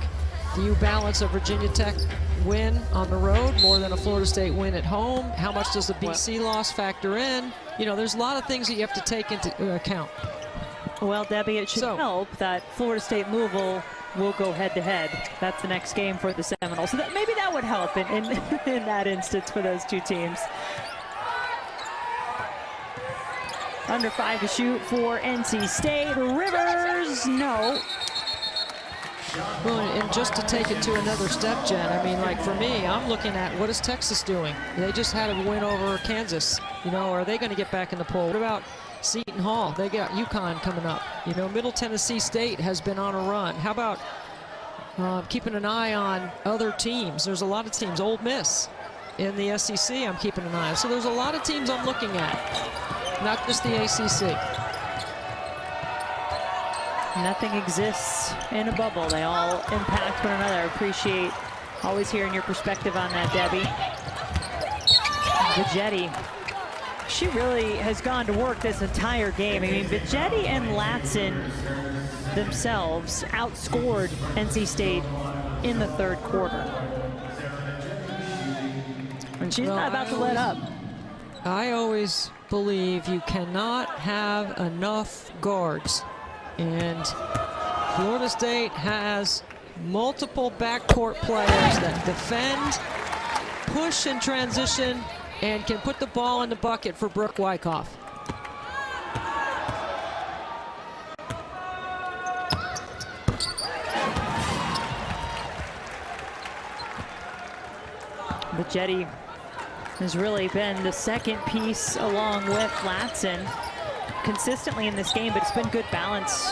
do you balance a Virginia Tech win on the road more than a Florida State win at home? How much does the BC loss factor in? You know, there's a lot of things that you have to take into account. Well, Debbie, it should help that Florida State Louisville will go head-to-head. That's the next game for the Seminoles. So maybe that would help in that instance for those two teams. Under 5 to shoot for NC State. Rivers, no. Well, and just to take it to another step, Jen, I mean, like for me, I'm looking at what is Texas doing? They just had a win over Kansas. You know, are they going to get back in the poll? What about Seton Hall? They got UConn coming up. You know, Middle Tennessee State has been on a run. How about keeping an eye on other teams? There's a lot of teams. Ole Miss in the SEC I'm keeping an eye on. So there's a lot of teams I'm looking at, not just the ACC. Nothing exists in a bubble. They all impact one another. I appreciate always hearing your perspective on that, Debbie. Bigetti, she really has gone to work this entire game. I mean, Bigetti and Latson themselves outscored NC State in the third quarter. And she's not about to let up. I always believe you cannot have enough guards. And Florida State has multiple backcourt players that defend, push in transition, and can put the ball in the bucket for Brooke Wyckoff. Bigetti has really been the second piece along with Latson consistently in this game, but it's been good balance.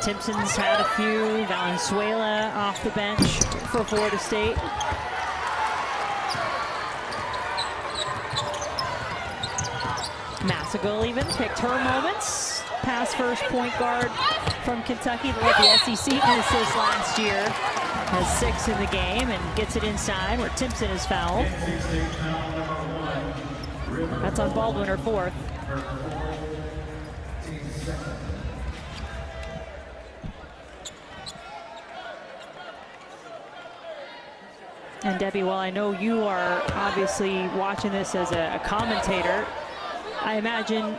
Timpson's had a few. Valenzuela off the bench for Florida State. Massigal even picked her moments. Past first point guard from Kentucky that led the SEC in assists last year. Has 6 in the game and gets it inside where Timpson is fouled. That's on Baldwin, her 4th. And Debbie, while I know you are obviously watching this as a commentator, I imagine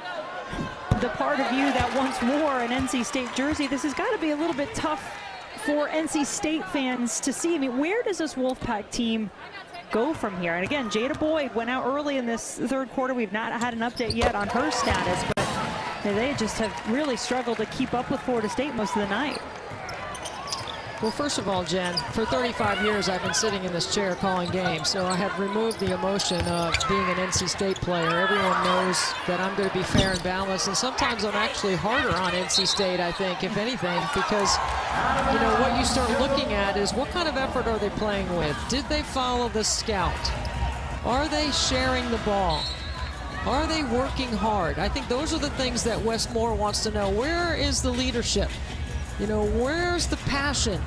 the part of you that wants more an NC State jersey, this has got to be a little bit tough for NC State fans to see. I mean, where does this Wolfpack team go from here? And again, Jada Boyd went out early in this third quarter. We've not had an update yet on her status, but they just have really struggled to keep up with Florida State most of the night. Well, first of all, Jen, for 35 years I've been sitting in this chair calling games, so I have removed the emotion of being an NC State player. Everyone knows that I'm going to be fair and balanced, and sometimes I'm actually harder on NC State, I think, if anything, because, you know, what you start looking at is what kind of effort are they playing with? Did they follow the scout? Are they sharing the ball? Are they working hard? I think those are the things that Wes Moore wants to know. Where is the leadership? You know, where's the passion?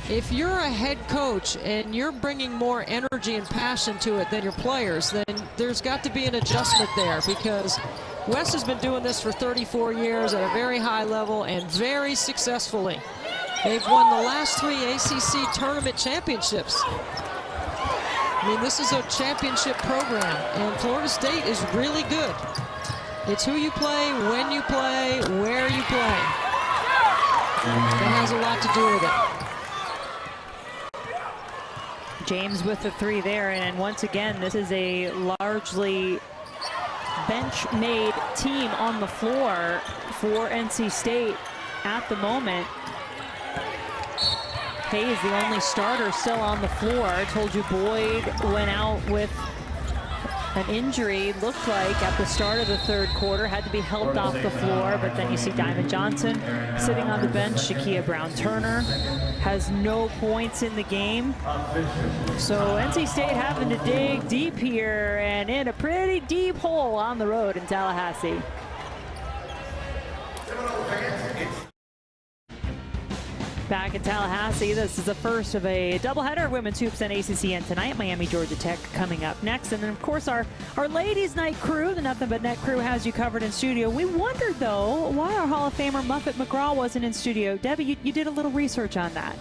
If you're a head coach and you're bringing more energy and passion to it than your players, then there's got to be an adjustment there, because Wes has been doing this for 34 years at a very high level and very successfully. They've won the last 3 ACC tournament championships. I mean, this is a championship program, and Florida State is really good. It's who you play, when you play, where you play. That has a lot to do with it. James with the three there, and once again, this is a largely bench-made team on the floor for NC State at the moment. Hayes, the only starter still on the floor. I told you Boyd went out with an injury, looked like at the start of the third quarter, had to be helped off the floor, but then you see Diamond Johnson sitting on the bench. Shakia Brown-Turner has no points in the game. So NC State having to dig deep here and in a pretty deep hole on the road in Tallahassee. Back in Tallahassee, this is the first of a doubleheader of women's hoops and ACCN tonight. Miami, Georgia Tech coming up next. And then, of course, our ladies' night crew, the Nothing But Net crew, has you covered in studio. We wondered, though, why our Hall of Famer Muffet McGraw wasn't in studio. Debbie, you did a little research on that.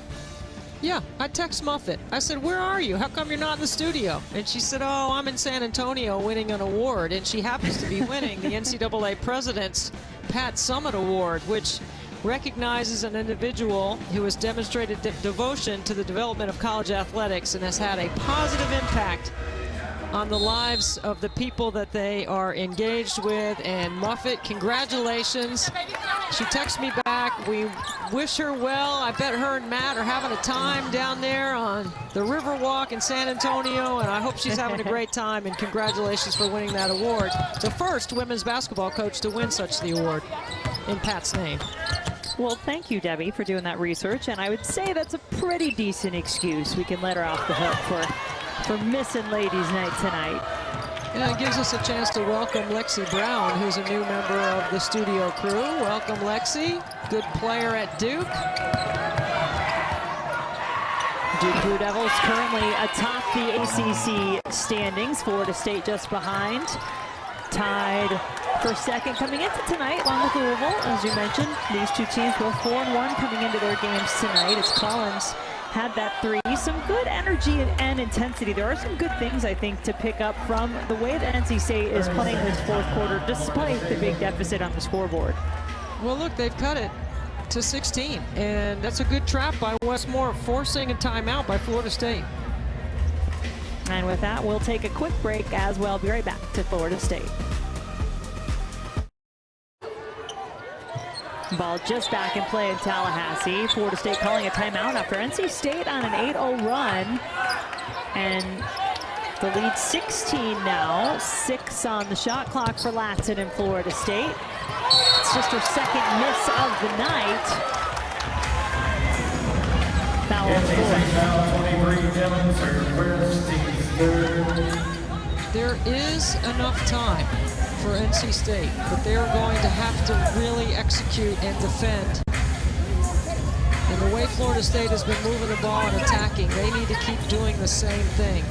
Yeah, I text Muffet. I said, where are you? How come you're not in the studio? And she said, oh, I'm in San Antonio winning an award. And she happens to be winning the NCAA President's Pat Summit Award, which recognizes an individual who has demonstrated devotion to the development of college athletics and has had a positive impact on the lives of the people that they are engaged with. And Muffet, congratulations. She texts me back. We wish her well. I bet her and Matt are having a time down there on the Riverwalk in San Antonio, and I hope she's having a great time, and congratulations for winning that award. The first women's basketball coach to win such the award in Pat's name. Well, thank you, Debbie, for doing that research, and I would say that's a pretty decent excuse. We can let her off the hook for missing ladies' night tonight. And it gives us a chance to welcome Lexi Brown, who's a new member of the studio crew. Welcome, Lexi. Good player at Duke. Duke Blue Devils currently atop the ACC standings. Florida State just behind. Tied for second coming into tonight, along with Louisville. As you mentioned, these two teams both 4-1 coming into their games tonight as Collins had that three. Some good energy and intensity. There are some good things, I think, to pick up from the way that NC State is playing this fourth quarter, despite the big deficit on the scoreboard. Well, look, they've cut it to 16, and that's a good trap by Westmore, forcing a timeout by Florida State. And with that, we'll take a quick break as well. Be right back to Florida State. Ball just back in play in Tallahassee. Florida State calling a timeout after NC State on an 8-0 run. And the lead 16 now. 6 on the shot clock for Latson in Florida State. It's just her second miss of the night. Foul on 4. There is enough time for NC State, but they're going to have to really execute and defend. And the way Florida State has been moving the ball and attacking, they need to keep doing the same thing.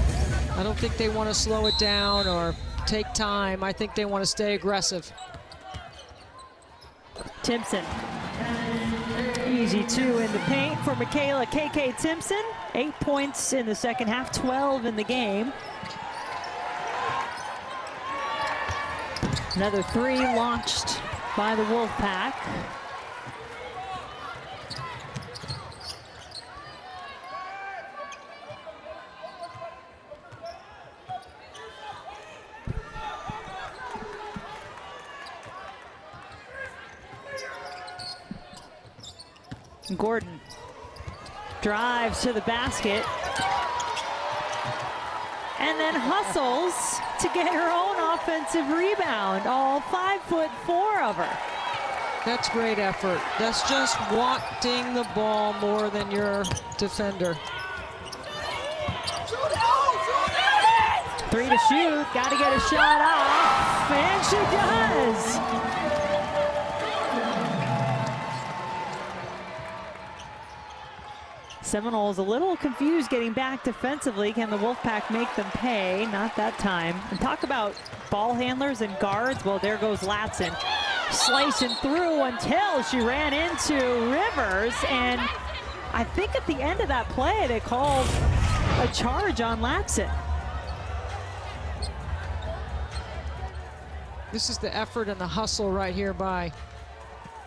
I don't think they want to slow it down or take time. I think they want to stay aggressive. Timpson. Easy two in the paint for Michaela KK Timpson. 8 points in the second half, 12 in the game. Another three launched by the Wolfpack. Gordon drives to the basket and then hustles to get her own offensive rebound, all 5'4" of her. That's great effort. That's just wanting the ball more than your defender. Three to shoot, got to get a shot off, and she does. Seminoles a little confused getting back defensively. Can the Wolfpack make them pay? Not that time. And talk about ball handlers and guards. Well, there goes Latson, slicing through until she ran into Rivers. And I think at the end of that play, they called a charge on Latson. This is the effort and the hustle right here by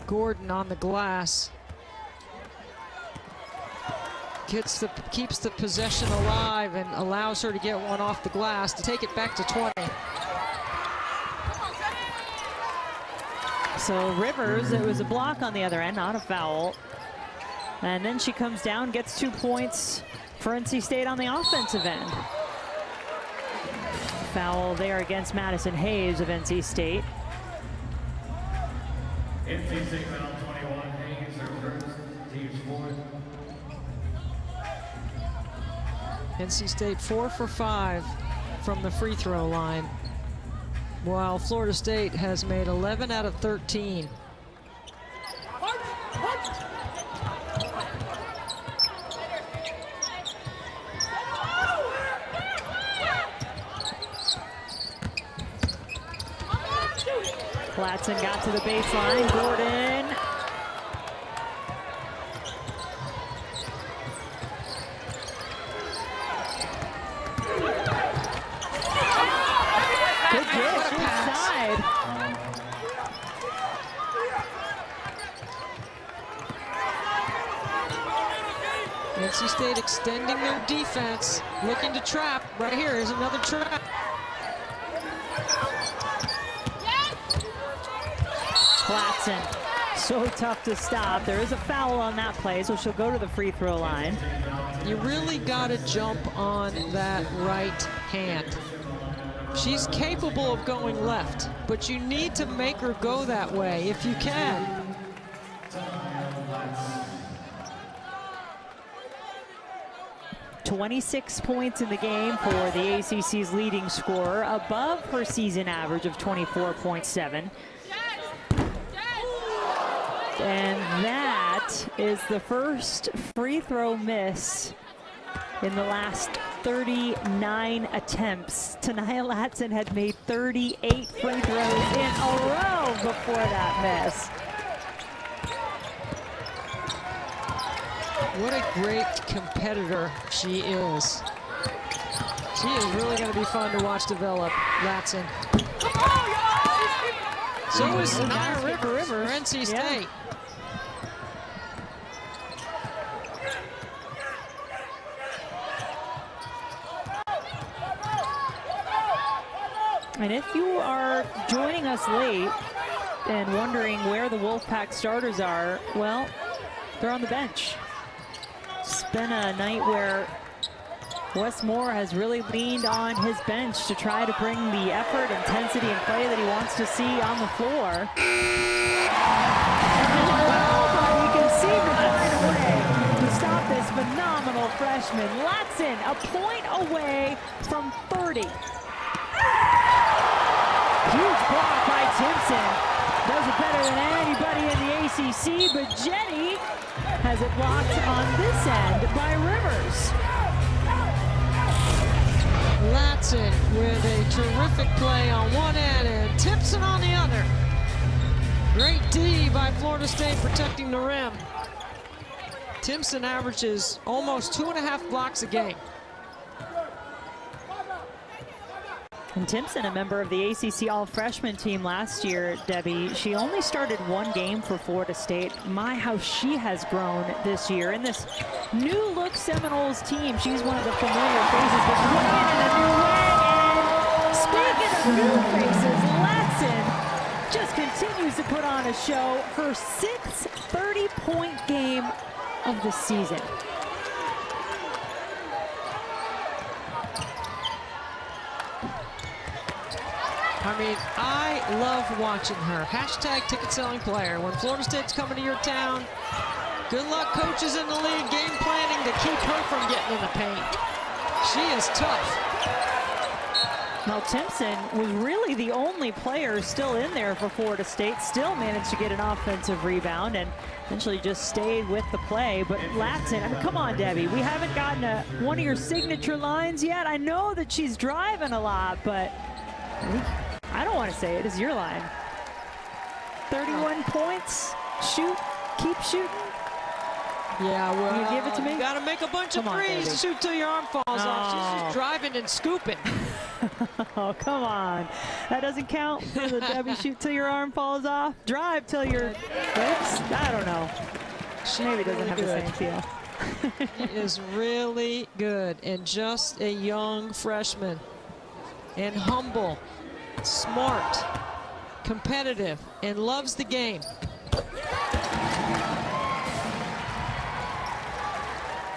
Gordon on the glass. keeps the possession alive and allows her to get one off the glass to take it back to 20. So Rivers, it was a block on the other end, not a foul. And then she comes down, gets 2 points for NC State on the offensive end. Foul there against Madison Hayes of NC State. NC State foul 21, Hayes, her first, team's fourth. NC State 4 for 5 from the free throw line, while Florida State has made 11 out of 13. Latson got to the baseline. Gordon. Good dish inside. NC State extending their defense, looking to trap. Right here is another trap. Latson, so tough to stop. There is a foul on that play, so she'll go to the free throw line. You really got to jump on that right hand. She's capable of going left, but you need to make her go that way if you can. .26 points in the game for the ACC's leading scorer, above her season average of 24.7. And that is the first free throw miss in the last 39 attempts. Ta'Niya Latson had made 38 free throws in a row before that miss. What a great competitor she is. She is really going to be fun to watch develop, Latson. So is Ta'Niya Rivers for NC State. And if you are joining us late and wondering where the Wolfpack starters are, well, they're on the bench. It's been a night where Wes Moore has really leaned on his bench to try to bring the effort, intensity, and play that he wants to see on the floor. Nobody can seem to find a way to stop this phenomenal freshman. Latson, a point away from 30. Huge block by Timpson. Does it better than anybody in the ACC, but Jenny has it blocked on this end by Rivers. Latson with a terrific play on one end and Timpson on the other. Great D by Florida State protecting the rim. Timpson averages almost 2.5 blocks a game. And Timpson, a member of the ACC All-Freshman team last year, Debbie, she only started one game for Florida State. My, how she has grown this year. In this new-look Seminoles team, she's one of the familiar faces, but playing in a new way. And speaking of new faces, Latson just continues to put on a show. Her 6th 30-point game of the season. I mean, I love watching her. Hashtag ticket selling player. When Florida State's coming to your town, good luck coaches in the league game planning to keep her from getting in the paint. She is tough. Now Timpson was really the only player still in there for Florida State, still managed to get an offensive rebound and eventually just stayed with the play. But Latson, I mean, come on, Debbie, we haven't gotten one of your signature lines yet. I know that she's driving a lot, but I don't want to say it. It's your line. 31 points. Shoot. Keep shooting. Yeah, well, you give it to me? You got to make a bunch of threes to shoot till your arm falls off. She's just driving and scooping. Oh, come on. That doesn't count for the Debbie shoot till your arm falls off. Drive till your lips. I don't know. She maybe doesn't have the same feel. He is really good and just a young freshman. And humble, smart, competitive, and loves the game.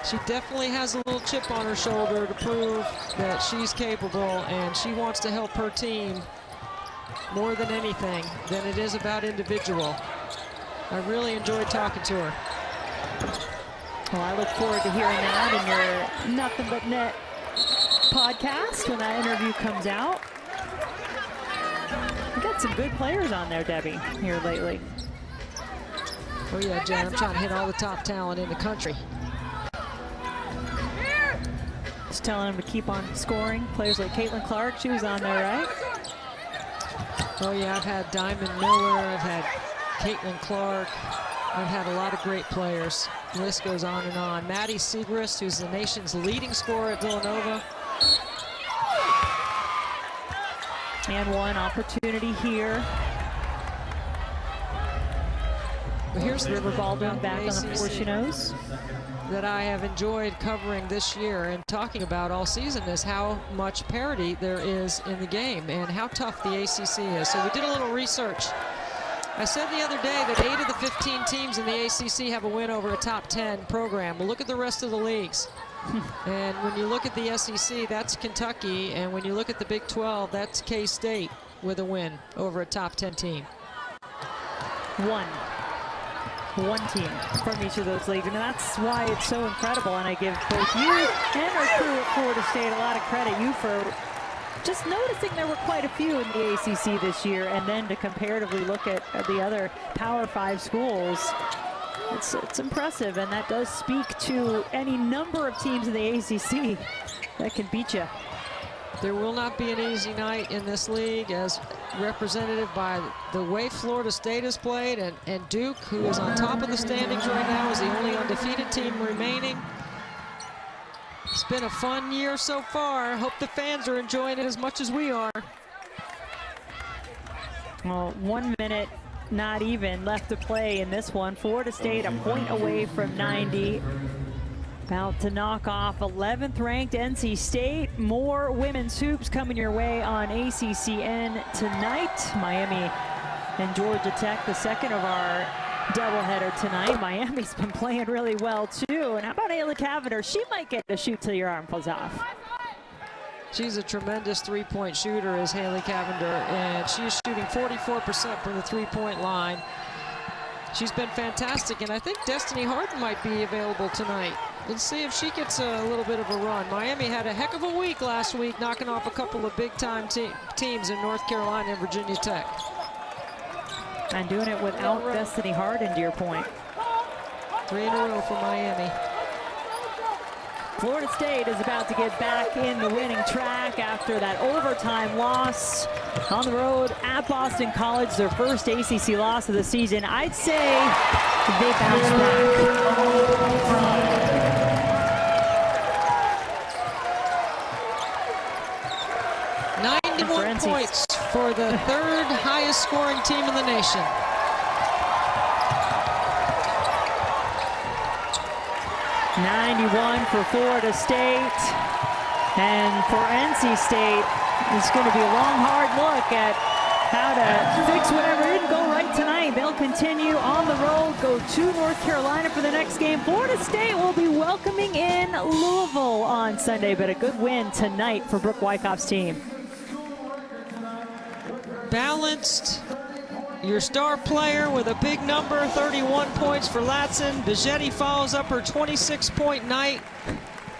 She definitely has a little chip on her shoulder to prove that she's capable, and she wants to help her team more than anything than it is about individual. I really enjoyed talking to her. Well, I look forward to hearing that in your Nothing But Net podcast when that interview comes out. We got some good players on there, Debbie, here lately. Oh yeah, Jen, I'm trying to hit all the top talent in the country. Just telling them to keep on scoring. Players like Caitlin Clark, she was on there, right? Oh yeah, I've had Diamond Miller, I've had Caitlin Clark, I've had a lot of great players. The list goes on and on. Maddie Siegrist, who's the nation's leading scorer at Villanova. And one opportunity here. But here's the River Baldwin back on the ACC floor she knows. that I have enjoyed covering this year and talking about all season is how much parity there is in the game and how tough the ACC is. So we did a little research. I said the other day that 8 of the 15 teams in the ACC have a win over a top 10 program. Well, look at the rest of the leagues. And when you look at the SEC, that's Kentucky. And when you look at the Big 12, that's K-State with a win over a top 10 team. One team from each of those leagues, and that's why it's so incredible. And I give both you and our crew at Florida State a lot of credit. You for just noticing there were quite a few in the ACC this year, and then to comparatively look at the other Power 5 schools. It's impressive, and that does speak to any number of teams in the ACC that can beat you. There will not be an easy night in this league, as represented by the way Florida State has played, and Duke, who is on top of the standings right now, is the only undefeated team remaining. It's been a fun year so far. Hope the fans are enjoying it as much as we are. Well, 1 minute, not even, left to play in this one. Florida State a point away from 90. About to knock off 11th ranked NC State. More women's hoops coming your way on ACCN tonight. Miami and Georgia Tech, the second of our doubleheader tonight. Miami's been playing really well too. And how about Ayla Cavender? She might get to shoot till your arm falls off. She's a tremendous three-point shooter, is Haley Cavender, and she's shooting 44% from the three-point line. She's been fantastic, and I think Destiny Harden might be available tonight. Let's see if she gets a little bit of a run. Miami had a heck of a week last week, knocking off a couple of big-time teams in North Carolina and Virginia Tech. And doing it without Destiny Harden, to your point. 3 in a row for Miami. Florida State is about to get back in the winning track after that overtime loss on the road at Boston College, their first ACC loss of the season. I'd say they bounced back. 91 points for the third highest scoring team in the nation. '91 for Florida State, and for NC State, it's going to be a long, hard look at how to fix whatever didn't go right tonight. They'll continue on the road, go to North Carolina for the next game. Florida State will be welcoming in Louisville on Sunday, but a good win tonight for Brooke Wyckoff's team. Balanced. Your star player with a big number, 31 points for Latson. Bigetti follows up her 26-point night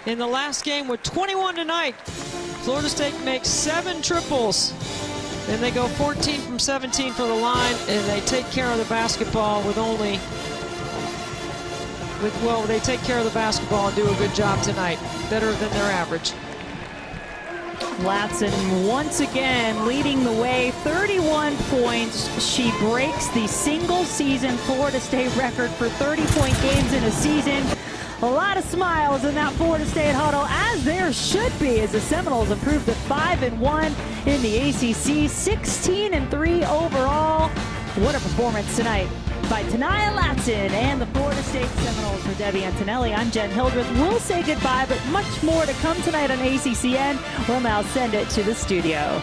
in the last game with 21 tonight. Florida State makes 7 triples. Then they go 14 from 17 for the line, and they take care of the basketball they take care of the basketball and do a good job tonight. Better than their average. Latson once again leading the way, 31 points. She breaks the single season Florida State record for 30-point games in a season. A lot of smiles in that Florida State huddle, as there should be, as the Seminoles improved to 5-1 in the ACC, 16-3 overall. What a performance tonight. by Tanaya Latson and the Florida State Seminoles. For Debbie Antonelli, I'm Jen Hildreth. We'll say goodbye, but much more to come tonight on ACCN. We'll now send it to the studio.